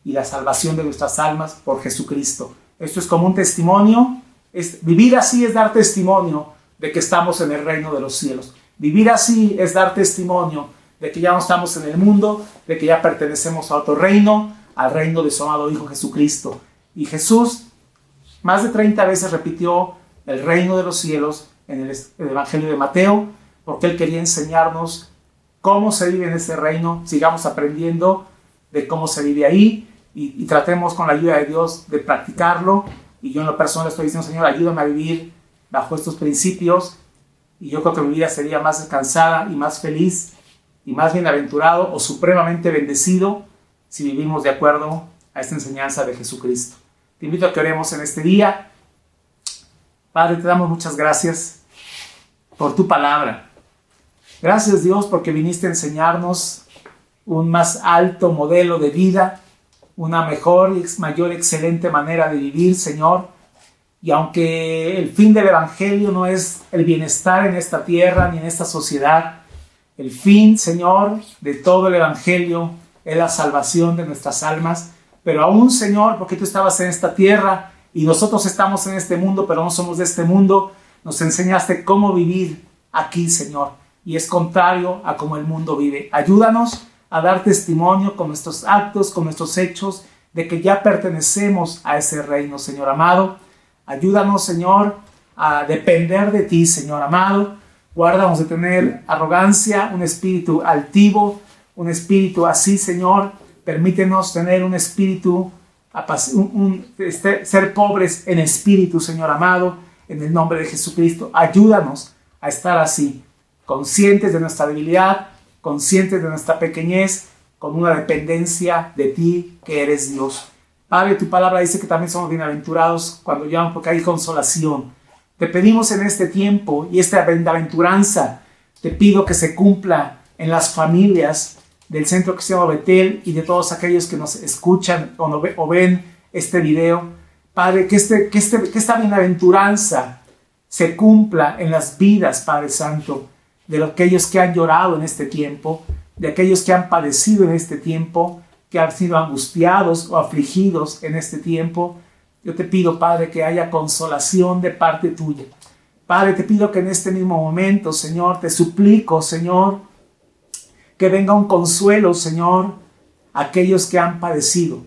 S1: y la salvación de nuestras almas por Jesucristo. Esto es como un testimonio. Vivir así es dar testimonio de que estamos en el reino de los cielos. Vivir así es dar testimonio de que ya no estamos en el mundo, de que ya pertenecemos a otro reino, al reino de su amado Hijo Jesucristo. Y Jesús más de 30 veces repitió el reino de los cielos en el Evangelio de Mateo, porque Él quería enseñarnos cómo se vive en ese reino. Sigamos aprendiendo de cómo se vive ahí y tratemos con la ayuda de Dios de practicarlo. Y yo en lo personal estoy diciendo, Señor, ayúdame a vivir bajo estos principios. Y yo creo que mi vida sería más descansada y más feliz y más bienaventurado o supremamente bendecido si vivimos de acuerdo a esta enseñanza de Jesucristo. Te invito a que oremos en este día. Padre, te damos muchas gracias por tu palabra. Gracias, Dios, porque viniste a enseñarnos un más alto modelo de vida, una mejor y mayor excelente manera de vivir, Señor. Y aunque el fin del Evangelio no es el bienestar en esta tierra ni en esta sociedad, el fin, Señor, de todo el Evangelio es la salvación de nuestras almas. Pero aún, Señor, porque tú estabas en esta tierra y nosotros estamos en este mundo, pero no somos de este mundo, nos enseñaste cómo vivir aquí, Señor. Y es contrario a cómo el mundo vive. Ayúdanos a dar testimonio con nuestros actos, con nuestros hechos, de que ya pertenecemos a ese reino, Señor amado. Ayúdanos, Señor, a depender de ti, Señor amado. Guárdanos de tener arrogancia, un espíritu altivo, un espíritu así, Señor. Permítenos tener un espíritu, ser pobres en espíritu, Señor amado, en el nombre de Jesucristo. Ayúdanos a estar así, conscientes de nuestra debilidad, conscientes de nuestra pequeñez, con una dependencia de ti, que eres Dios. Padre, tu palabra dice que también somos bienaventurados cuando llaman, porque hay consolación. Te pedimos en este tiempo y esta bienaventuranza, te pido que se cumpla en las familias del Centro Cristiano Betel y de todos aquellos que nos escuchan o ven este video. Padre, que esta bienaventuranza se cumpla en las vidas, Padre Santo, de aquellos que han llorado en este tiempo, de aquellos que han padecido en este tiempo, que han sido angustiados o afligidos en este tiempo. Yo te pido, Padre, que haya consolación de parte tuya. Padre, te pido que en este mismo momento, Señor, te suplico, Señor, que venga un consuelo, Señor, a aquellos que han padecido,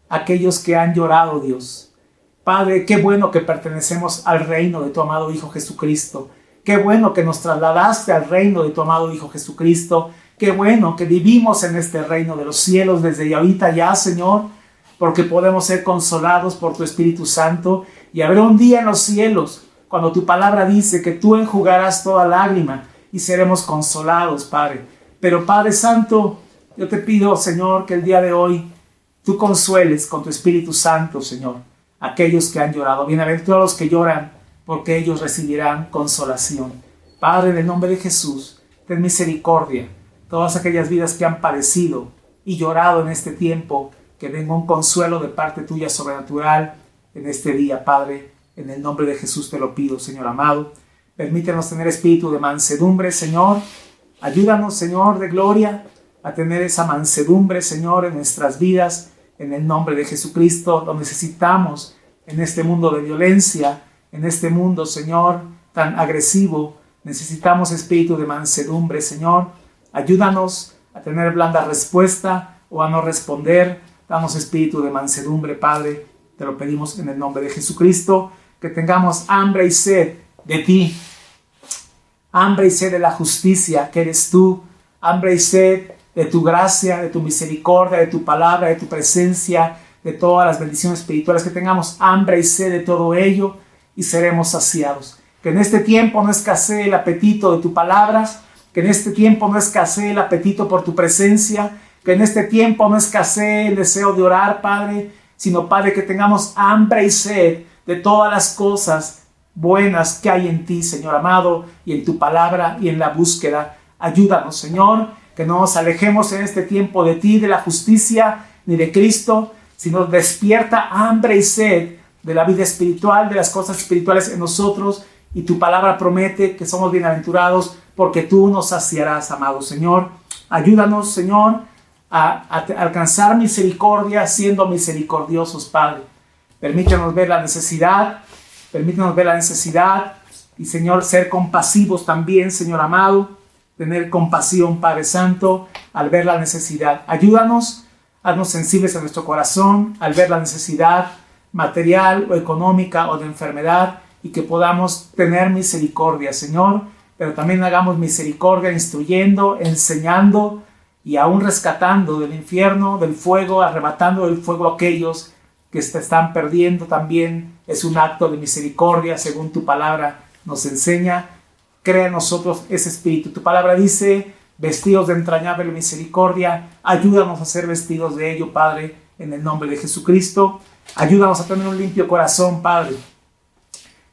S1: a aquellos que han llorado, Dios. Padre, qué bueno que pertenecemos al reino de tu amado Hijo Jesucristo. Qué bueno que nos trasladaste al reino de tu amado Hijo Jesucristo. Qué bueno que vivimos en este reino de los cielos desde ahorita ya, Señor, porque podemos ser consolados por tu Espíritu Santo y habrá un día en los cielos cuando tu palabra dice que tú enjugarás toda lágrima y seremos consolados, Padre. Pero, Padre Santo, yo te pido, Señor, que el día de hoy tú consueles con tu Espíritu Santo, Señor, a aquellos que han llorado. Bienaventurados los que lloran, porque ellos recibirán consolación. Padre, en el nombre de Jesús, ten misericordia. Todas aquellas vidas que han padecido y llorado en este tiempo, que venga un consuelo de parte tuya sobrenatural en este día, Padre. En el nombre de Jesús te lo pido, Señor amado. Permítenos tener espíritu de mansedumbre, Señor. Ayúdanos, Señor de gloria, a tener esa mansedumbre, Señor, en nuestras vidas. En el nombre de Jesucristo, lo necesitamos en este mundo de violencia, en este mundo, Señor, tan agresivo. Necesitamos espíritu de mansedumbre, Señor. Ayúdanos a tener blanda respuesta o a no responder. Danos espíritu de mansedumbre, Padre. Te lo pedimos en el nombre de Jesucristo. Que tengamos hambre y sed de ti. Hambre y sed de la justicia que eres tú. Hambre y sed de tu gracia, de tu misericordia, de tu palabra, de tu presencia, de todas las bendiciones espirituales. Que tengamos hambre y sed de todo ello y seremos saciados. Que en este tiempo no escasee el apetito de tu palabra. Que en este tiempo no escasee el apetito por tu presencia. Que en este tiempo no escasee el deseo de orar, Padre. Sino, Padre, que tengamos hambre y sed de todas las cosas buenas que hay en ti, Señor amado, y en tu palabra y en la búsqueda. Ayúdanos, Señor, que no nos alejemos en este tiempo de ti, de la justicia, ni de Cristo, sino despierta hambre y sed de la vida espiritual, de las cosas espirituales en nosotros, y tu palabra promete que somos bienaventurados porque tú nos saciarás, amado Señor. Ayúdanos, Señor, a alcanzar misericordia siendo misericordiosos, Padre. Permítanos ver la necesidad, y, Señor, ser compasivos también, Señor amado, tener compasión, Padre Santo, al ver la necesidad. Ayúdanos, haznos sensibles a nuestro corazón, al ver la necesidad material o económica o de enfermedad, y que podamos tener misericordia, Señor, pero también hagamos misericordia instruyendo, enseñando y aún rescatando del infierno, del fuego, arrebatando del fuego a aquellos que se están perdiendo. También es un acto de misericordia, según tu palabra nos enseña. Crea en nosotros ese espíritu. Tu palabra dice, vestidos de entrañable misericordia. Ayúdanos a ser vestidos de ello, Padre, en el nombre de Jesucristo. Ayúdanos a tener un limpio corazón, Padre.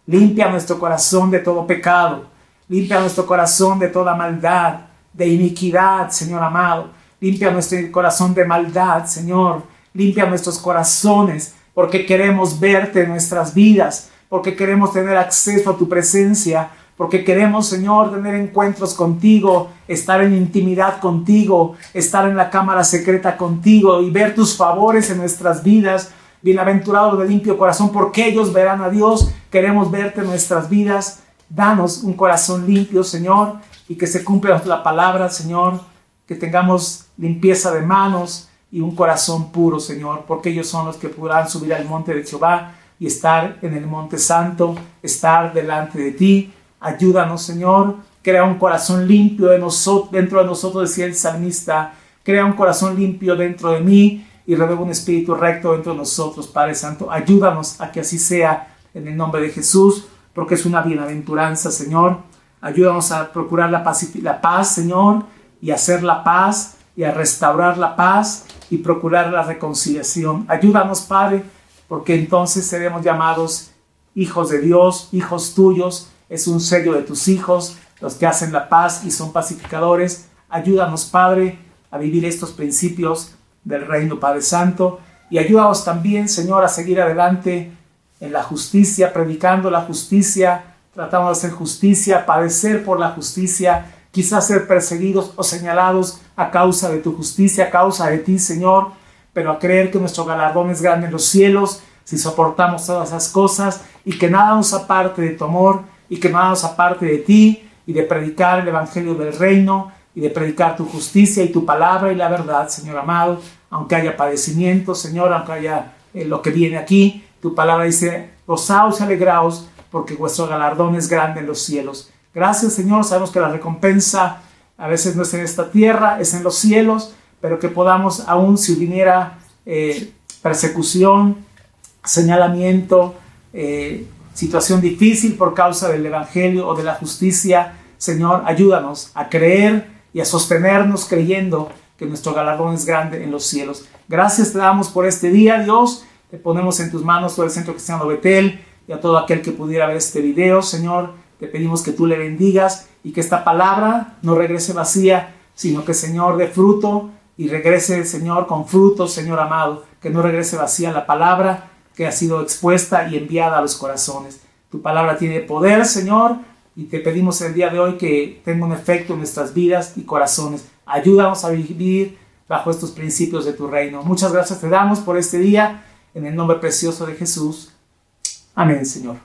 S1: Limpia nuestro corazón de todo pecado. Limpia nuestro corazón de toda maldad, de iniquidad, Señor amado. Limpia nuestro corazón de maldad, Señor. Limpia nuestros corazones, porque queremos verte en nuestras vidas, porque queremos tener acceso a tu presencia, porque queremos, Señor, tener encuentros contigo, estar en intimidad contigo, estar en la cámara secreta contigo y ver tus favores en nuestras vidas. Bienaventurados de limpio corazón, porque ellos verán a Dios. Queremos verte en nuestras vidas. Danos un corazón limpio, Señor, y que se cumpla la palabra, Señor, que tengamos limpieza de manos y un corazón puro, Señor, porque ellos son los que podrán subir al monte de Jehová y estar en el monte santo, estar delante de ti. Ayúdanos, Señor, crea un corazón limpio dentro de nosotros, decía el salmista, crea un corazón limpio dentro de mí y renueva un espíritu recto dentro de nosotros, Padre Santo. Ayúdanos a que así sea en el nombre de Jesús, porque es una bienaventuranza, Señor. Ayúdanos a procurar la paz, Señor, y hacer la paz, y a restaurar la paz, y procurar la reconciliación. Ayúdanos, Padre, porque entonces seremos llamados hijos de Dios, hijos tuyos. Es un sello de tus hijos, los que hacen la paz y son pacificadores. Ayúdanos, Padre, a vivir estos principios del reino, Padre Santo, y ayúdanos también, Señor, a seguir adelante en la justicia, predicando la justicia, tratando de hacer justicia, padecer por la justicia, quizás ser perseguidos o señalados a causa de tu justicia, a causa de ti, Señor, pero a creer que nuestro galardón es grande en los cielos, si soportamos todas esas cosas, y que nada nos aparte de tu amor, y que nada nos aparte de ti, y de predicar el evangelio del reino, y de predicar tu justicia y tu palabra y la verdad, Señor amado, aunque haya padecimiento, Señor, aunque haya lo que viene aquí, tu palabra dice, gozaos y alegraos, porque vuestro galardón es grande en los cielos. Gracias, Señor, sabemos que la recompensa a veces no es en esta tierra, es en los cielos, pero que podamos, aún si viniera persecución, señalamiento, situación difícil por causa del evangelio o de la justicia, Señor, ayúdanos a creer y a sostenernos creyendo que nuestro galardón es grande en los cielos. Gracias te damos por este día, Dios. Te ponemos en tus manos todo el Centro Cristiano Betel y a todo aquel que pudiera ver este video, Señor. Te pedimos que tú le bendigas y que esta palabra no regrese vacía, sino que, Señor, dé fruto y regrese, Señor, con frutos, Señor amado. Que no regrese vacía la palabra que ha sido expuesta y enviada a los corazones. Tu palabra tiene poder, Señor, y te pedimos el día de hoy que tenga un efecto en nuestras vidas y corazones. Ayúdanos a vivir bajo estos principios de tu reino. Muchas gracias te damos por este día, en el nombre precioso de Jesús. Amén, Señor.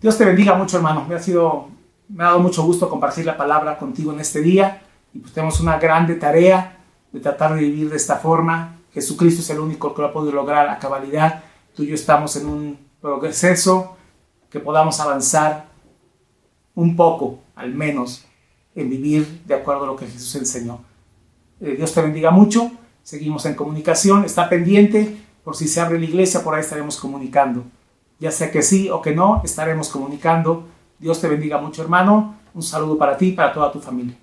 S1: Dios te bendiga mucho, hermano. Me ha dado mucho gusto compartir la palabra contigo en este día. Y pues tenemos una grande tarea de tratar de vivir de esta forma. Jesucristo es el único que lo ha podido lograr a cabalidad. Tú y yo estamos en un proceso que podamos avanzar un poco, al menos, en vivir de acuerdo a lo que Jesús enseñó. Dios te bendiga mucho. Seguimos en comunicación. Está pendiente por si se abre la iglesia, por ahí estaremos comunicando. Ya sea que sí o que no, estaremos comunicando. Dios te bendiga mucho, hermano. Un saludo para ti y para toda tu familia.